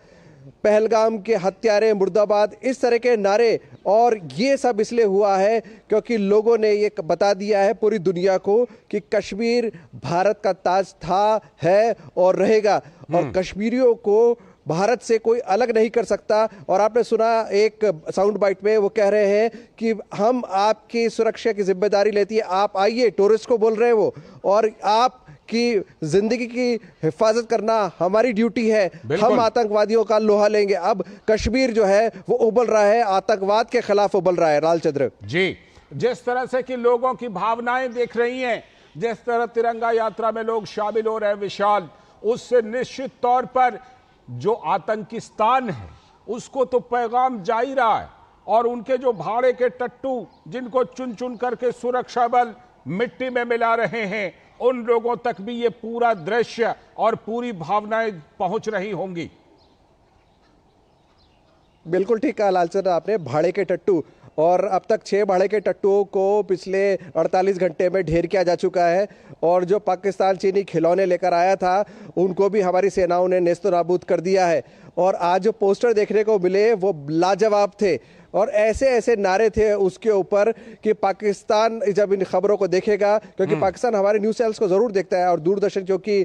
पहलगाम के हत्यारे मुर्दाबाद, इस तरह के नारे। और ये सब इसलिए हुआ है क्योंकि लोगों ने ये बता दिया है पूरी दुनिया को कि कश्मीर भारत का ताज था, है और रहेगा, और कश्मीरियों को भारत से कोई अलग नहीं कर सकता। और आपने सुना एक साउंड बाइट में वो कह रहे हैं कि हम आपकी सुरक्षा की जिम्मेदारी लेती है, आप आइए, टूरिस्ट को बोल रहे हैं वो, और आप की जिंदगी की हिफाजत करना हमारी ड्यूटी है। हम आतंकवादियों का लोहा लेंगे। अब कश्मीर जो है वो उबल रहा है, आतंकवाद के खिलाफ उबल रहा है। लालचंद्र जी, जिस तरह से कि लोगों की भावनाएं देख रही हैं, जिस तरह तिरंगा यात्रा में लोग शामिल हो रहे हैं विशाल, उससे निश्चित तौर पर जो आतंकिस्तान है उसको तो पैगाम जा ही रहा है, और उनके जो भाड़े के टट्टू जिनको चुन चुन करके सुरक्षा बल मिट्टी में मिला रहे हैं, उन लोगों तक भी ये पूरा दृश्य और पूरी भावनाएं पहुंच रही होंगी। बिल्कुल ठीक कहा लालचंद्र आपने, भाड़े के टट्टू। और अब तक 6 भाड़े के टट्टुओं को पिछले 48 घंटे में ढेर किया जा चुका है। और जो पाकिस्तान चीनी खिलौने लेकर आया था उनको भी हमारी सेनाओं ने नेस्तो नाबूद कर दिया है। और आज जो पोस्टर देखने को मिले वो लाजवाब थे और ऐसे ऐसे नारे थे उसके ऊपर कि पाकिस्तान जब इन खबरों को देखेगा, क्योंकि पाकिस्तान हमारे न्यूज़ चैनल्स को ज़रूर देखता है और दूरदर्शन क्योंकि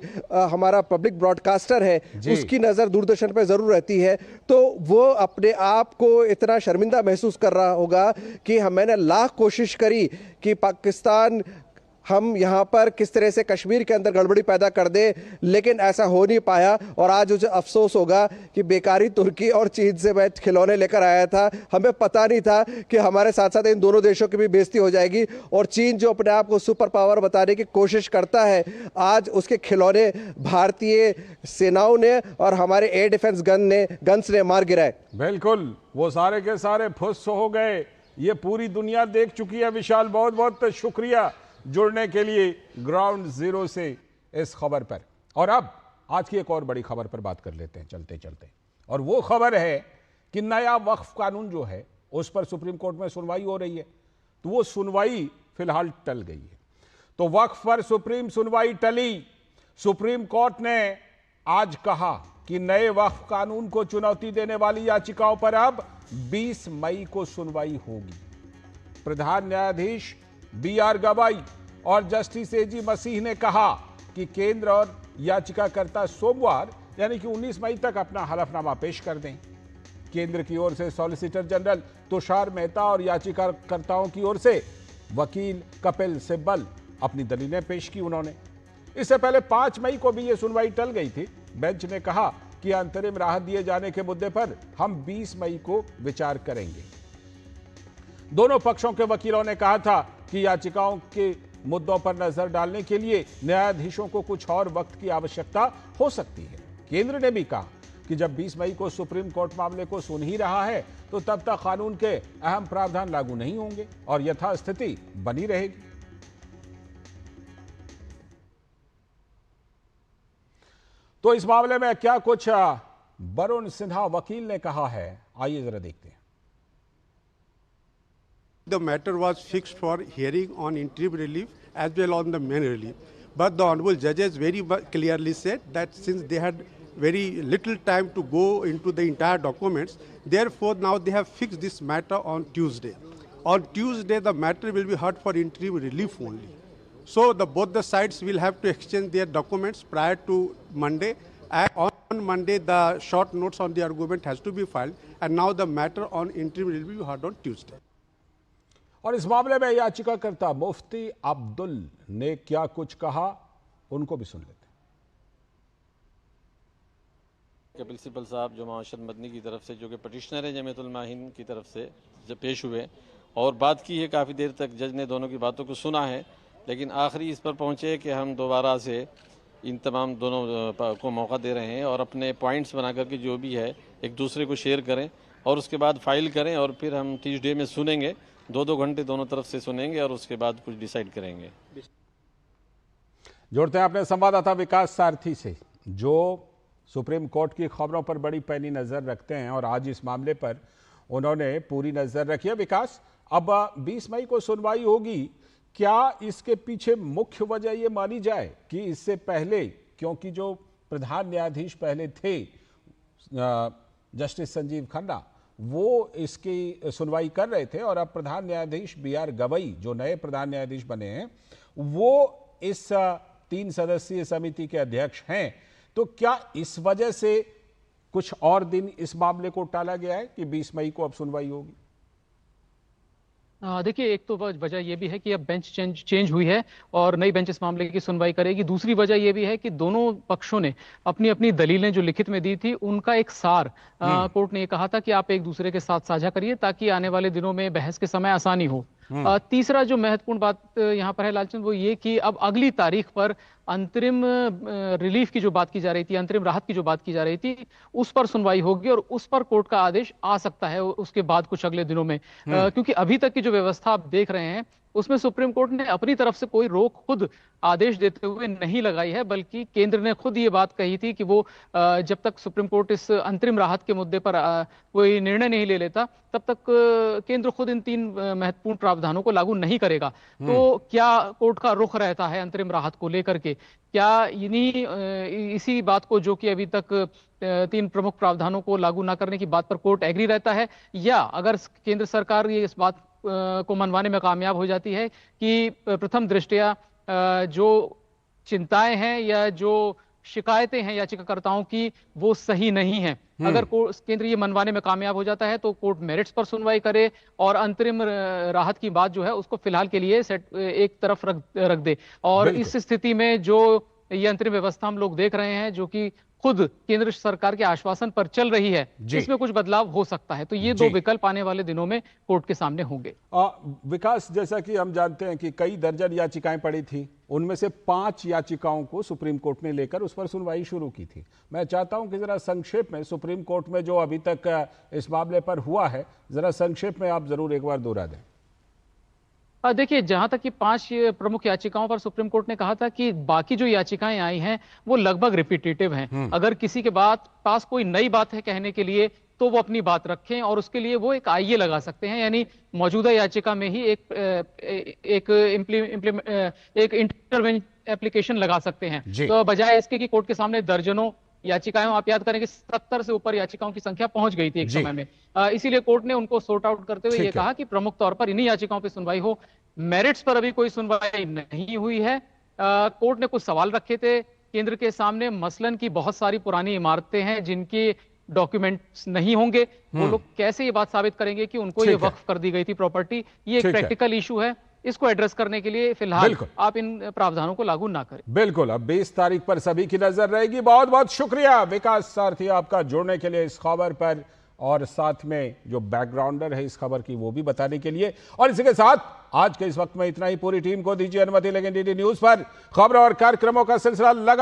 हमारा पब्लिक ब्रॉडकास्टर है उसकी नज़र दूरदर्शन पे ज़रूर रहती है, तो वो अपने आप को इतना शर्मिंदा महसूस कर रहा होगा कि मैंने लाख कोशिश करी कि पाकिस्तान हम यहाँ पर किस तरह से कश्मीर के अंदर गड़बड़ी पैदा कर दे, लेकिन ऐसा हो नहीं पाया। और आज मुझे अफसोस होगा कि बेकारी तुर्की और चीन से मैं खिलौने लेकर आया था, हमें पता नहीं था कि हमारे साथ साथ इन दोनों देशों की भी बेइज्जती हो जाएगी। और चीन जो अपने आप को सुपर पावर बताने की कोशिश करता है, आज उसके खिलौने भारतीय सेनाओं ने और हमारे एयर डिफेंस गन्स ने मार गिराए। बिल्कुल, वो सारे के सारे फुस हो गए। ये पूरी दुनिया देख चुकी है। विशाल, बहुत बहुत शुक्रिया जुड़ने के लिए ग्राउंड जीरो से इस खबर पर। और अब आज की एक और बड़ी खबर पर बात कर लेते हैं चलते चलते। और वो खबर है कि नया वक्फ कानून जो है उस पर सुप्रीम कोर्ट में सुनवाई हो रही है। तो वो सुनवाई फिलहाल टल गई है। तो वक्फ पर सुप्रीम सुनवाई टली। सुप्रीम कोर्ट ने आज कहा कि नए वक्फ कानून को चुनौती देने वाली याचिकाओं पर अब 20 मई को सुनवाई होगी। प्रधान न्यायाधीश BR गवाई और जस्टिस AG मसीह ने कहा कि केंद्र और याचिकाकर्ता सोमवार यानी कि 19 मई तक अपना हलफनामा पेश कर दें। केंद्र की ओर से सॉलिसिटर जनरल तुषार मेहता और याचिकाकर्ताओं की ओर से वकील कपिल सिब्बल अपनी दलीलें पेश की उन्होंने। इससे पहले 5 मई को भी यह सुनवाई टल गई थी। बेंच ने कहा कि अंतरिम राहत दिए जाने के मुद्दे पर हम 20 मई को विचार करेंगे। दोनों पक्षों के वकीलों ने कहा था कि याचिकाओं के मुद्दों पर नजर डालने के लिए न्यायाधीशों को कुछ और वक्त की आवश्यकता हो सकती है। केंद्र ने भी कहा कि जब 20 मई को सुप्रीम कोर्ट मामले को सुन ही रहा है तो तब तक कानून के अहम प्रावधान लागू नहीं होंगे और यथास्थिति बनी रहेगी। तो इस मामले में क्या कुछ वरुण सिन्हा वकील ने कहा है, आइए जरा देखते हैं। The matter was fixed for hearing on interim relief as well on the main relief. But the honorable judges very clearly said that since they had very little time to go into the entire documents, therefore now they have fixed this matter on Tuesday. On Tuesday, the matter will be heard for interim relief only. So both the sides will have to exchange their documents prior to Monday. And on Monday, the short notes on the argument has to be filed. And now the matter on interim relief will be heard on Tuesday. और इस मामले में याचिकाकर्ता मुफ्ती अब्दुल ने क्या कुछ कहा, उनको भी सुन लेते हैं। कपिल सिब्बल साहब जो मोहम्मद मदनी की तरफ से, जो कि पटिशनर है जमीयत उलमा हिंद की तरफ से, जब पेश हुए और बात की है, काफ़ी देर तक जज ने दोनों की बातों को सुना है, लेकिन आखिरी इस पर पहुंचे कि हम दोबारा से इन तमाम दोनों को मौका दे रहे हैं और अपने पॉइंट्स बना करके जो भी है एक दूसरे को शेयर करें और उसके बाद फाइल करें और फिर हम ट्यूसडे में सुनेंगे। 2-2 घंटे दोनों तरफ से सुनेंगे और उसके बाद कुछ डिसाइड करेंगे। जोड़ते हैं अपने संवाददाता विकास सारथी से, जो सुप्रीम कोर्ट की खबरों पर बड़ी पैनी नजर रखते हैं और आज इस मामले पर उन्होंने पूरी नजर रखी है। विकास, अब 20 मई को सुनवाई होगी, क्या इसके पीछे मुख्य वजह यह मानी जाए कि इससे पहले, क्योंकि जो प्रधान न्यायाधीश पहले थे जस्टिस संजीव खन्ना, वो इसकी सुनवाई कर रहे थे और अब प्रधान न्यायाधीश BR गवाई जो नए प्रधान न्यायाधीश बने हैं वो इस 3 सदस्यीय समिति के अध्यक्ष हैं, तो क्या इस वजह से कुछ और दिन इस मामले को टाला गया है कि 20 मई को अब सुनवाई होगी? देखिए, एक तो वजह यह भी है कि अब बेंच चेंज हुई है और नई बेंच इस मामले की सुनवाई करेगी। दूसरी वजह यह भी है कि दोनों पक्षों ने अपनी अपनी दलीलें जो लिखित में दी थी उनका एक सार कोर्ट ने कहा था कि आप एक दूसरे के साथ साझा करिए ताकि आने वाले दिनों में बहस के समय आसानी हो। तीसरा जो महत्वपूर्ण बात यहाँ पर है लालचंद, वो ये कि अब अगली तारीख पर अंतरिम रिलीफ की जो बात की जा रही थी, अंतरिम राहत की जो बात की जा रही थी, उस पर सुनवाई होगी और उस पर कोर्ट का आदेश आ सकता है उसके बाद कुछ अगले दिनों में। क्योंकि अभी तक की जो व्यवस्था आप देख रहे हैं उसमें सुप्रीम कोर्ट ने अपनी तरफ से कोई रोक खुद आदेश देते हुए नहीं लगाई है, बल्कि केंद्र ने खुद ये बात कही थी कि वो जब तक सुप्रीम कोर्ट इस अंतरिम राहत के मुद्दे पर कोई निर्णय नहीं ले लेता तब तक केंद्र खुद इन 3 महत्वपूर्ण प्रावधानों को लागू नहीं करेगा। तो क्या कोर्ट का रुख रहता है अंतरिम राहत को लेकर के? क्या इसी बात को, जो कि अभी तक 3 प्रमुख प्रावधानों को लागू न करने की बात पर कोर्ट एग्री रहता है, या अगर केंद्र सरकार ये इस बात को मनवाने में कामयाब हो जाती है कि प्रथम दृष्टया जो चिंताएं हैं या जो शिकायतें हैं याचिकाकर्ताओं की वो सही नहीं है, अगर केंद्र ये मनवाने में कामयाब हो जाता है तो कोर्ट मेरिट्स पर सुनवाई करे और अंतरिम राहत की बात जो है उसको फिलहाल के लिए एक तरफ रख दे। और इस स्थिति में जो ये अंतरिम व्यवस्था हम लोग देख रहे हैं, जो कि खुद केंद्र सरकार के आश्वासन पर चल रही है, इसमें कुछ बदलाव हो सकता है। तो ये 2 विकल्प आने वाले दिनों में कोर्ट के सामने होंगे। विकास, जैसा कि हम जानते हैं कि कई दर्जन याचिकाएं पड़ी थी, उनमें से 5 याचिकाओं को सुप्रीम कोर्ट ने लेकर उस पर सुनवाई शुरू की थी। मैं चाहता हूं कि जरा संक्षेप में सुप्रीम कोर्ट में जो अभी तक इस मामले पर हुआ है, जरा संक्षेप में आप जरूर एक बार दोहरा दें। देखिए, जहां तक कि 5 प्रमुख याचिकाओं पर सुप्रीम कोर्ट ने कहा था कि बाकी जो याचिकाएं आई हैं वो लगभग रिपीटेटिव हैं। अगर किसी के पास कोई नई बात है कहने के लिए तो वो अपनी बात रखें और उसके लिए वो एक आईए लगा सकते हैं, यानी मौजूदा याचिका में ही एक इंटरवेंशन एप्लीकेशन लगा सकते हैं। तो बजाय इसके कि कोर्ट के सामने दर्जनों याचिकाएं, आप याद करें कि 70 से ऊपर याचिकाओं की संख्या पहुंच गई थी एक समय में, इसीलिए कोर्ट ने उनको सॉर्ट आउट करते हुए ये कहा कि प्रमुख तौर पर इन्हीं याचिकाओं पर सुनवाई हो। मेरिट्स पर अभी कोई सुनवाई नहीं हुई है। कोर्ट ने कुछ सवाल रखे थे केंद्र के सामने, मसलन की बहुत सारी पुरानी इमारतें हैं जिनके डॉक्यूमेंट्स नहीं होंगे, वो लोग कैसे ये बात साबित करेंगे कि उनको ये वक्फ कर दी गई थी प्रॉपर्टी। ये एक प्रैक्टिकल इशू है, इसको एड्रेस करने के लिए फिलहाल आप इन प्रावधानों को लागू ना करें। बिल्कुल, अब 20 तारीख पर सभी की नजर रहेगी। बहुत बहुत शुक्रिया विकास सारथी आपका जुड़ने के लिए इस खबर पर, और साथ में जो बैकग्राउंडर है इस खबर की वो भी बताने के लिए। और इसी के साथ आज के इस वक्त में इतना ही। पूरी टीम को दीजिए अनुमति, लेकिन डीडी न्यूज पर खबरों और कार्यक्रमों का सिलसिला लगा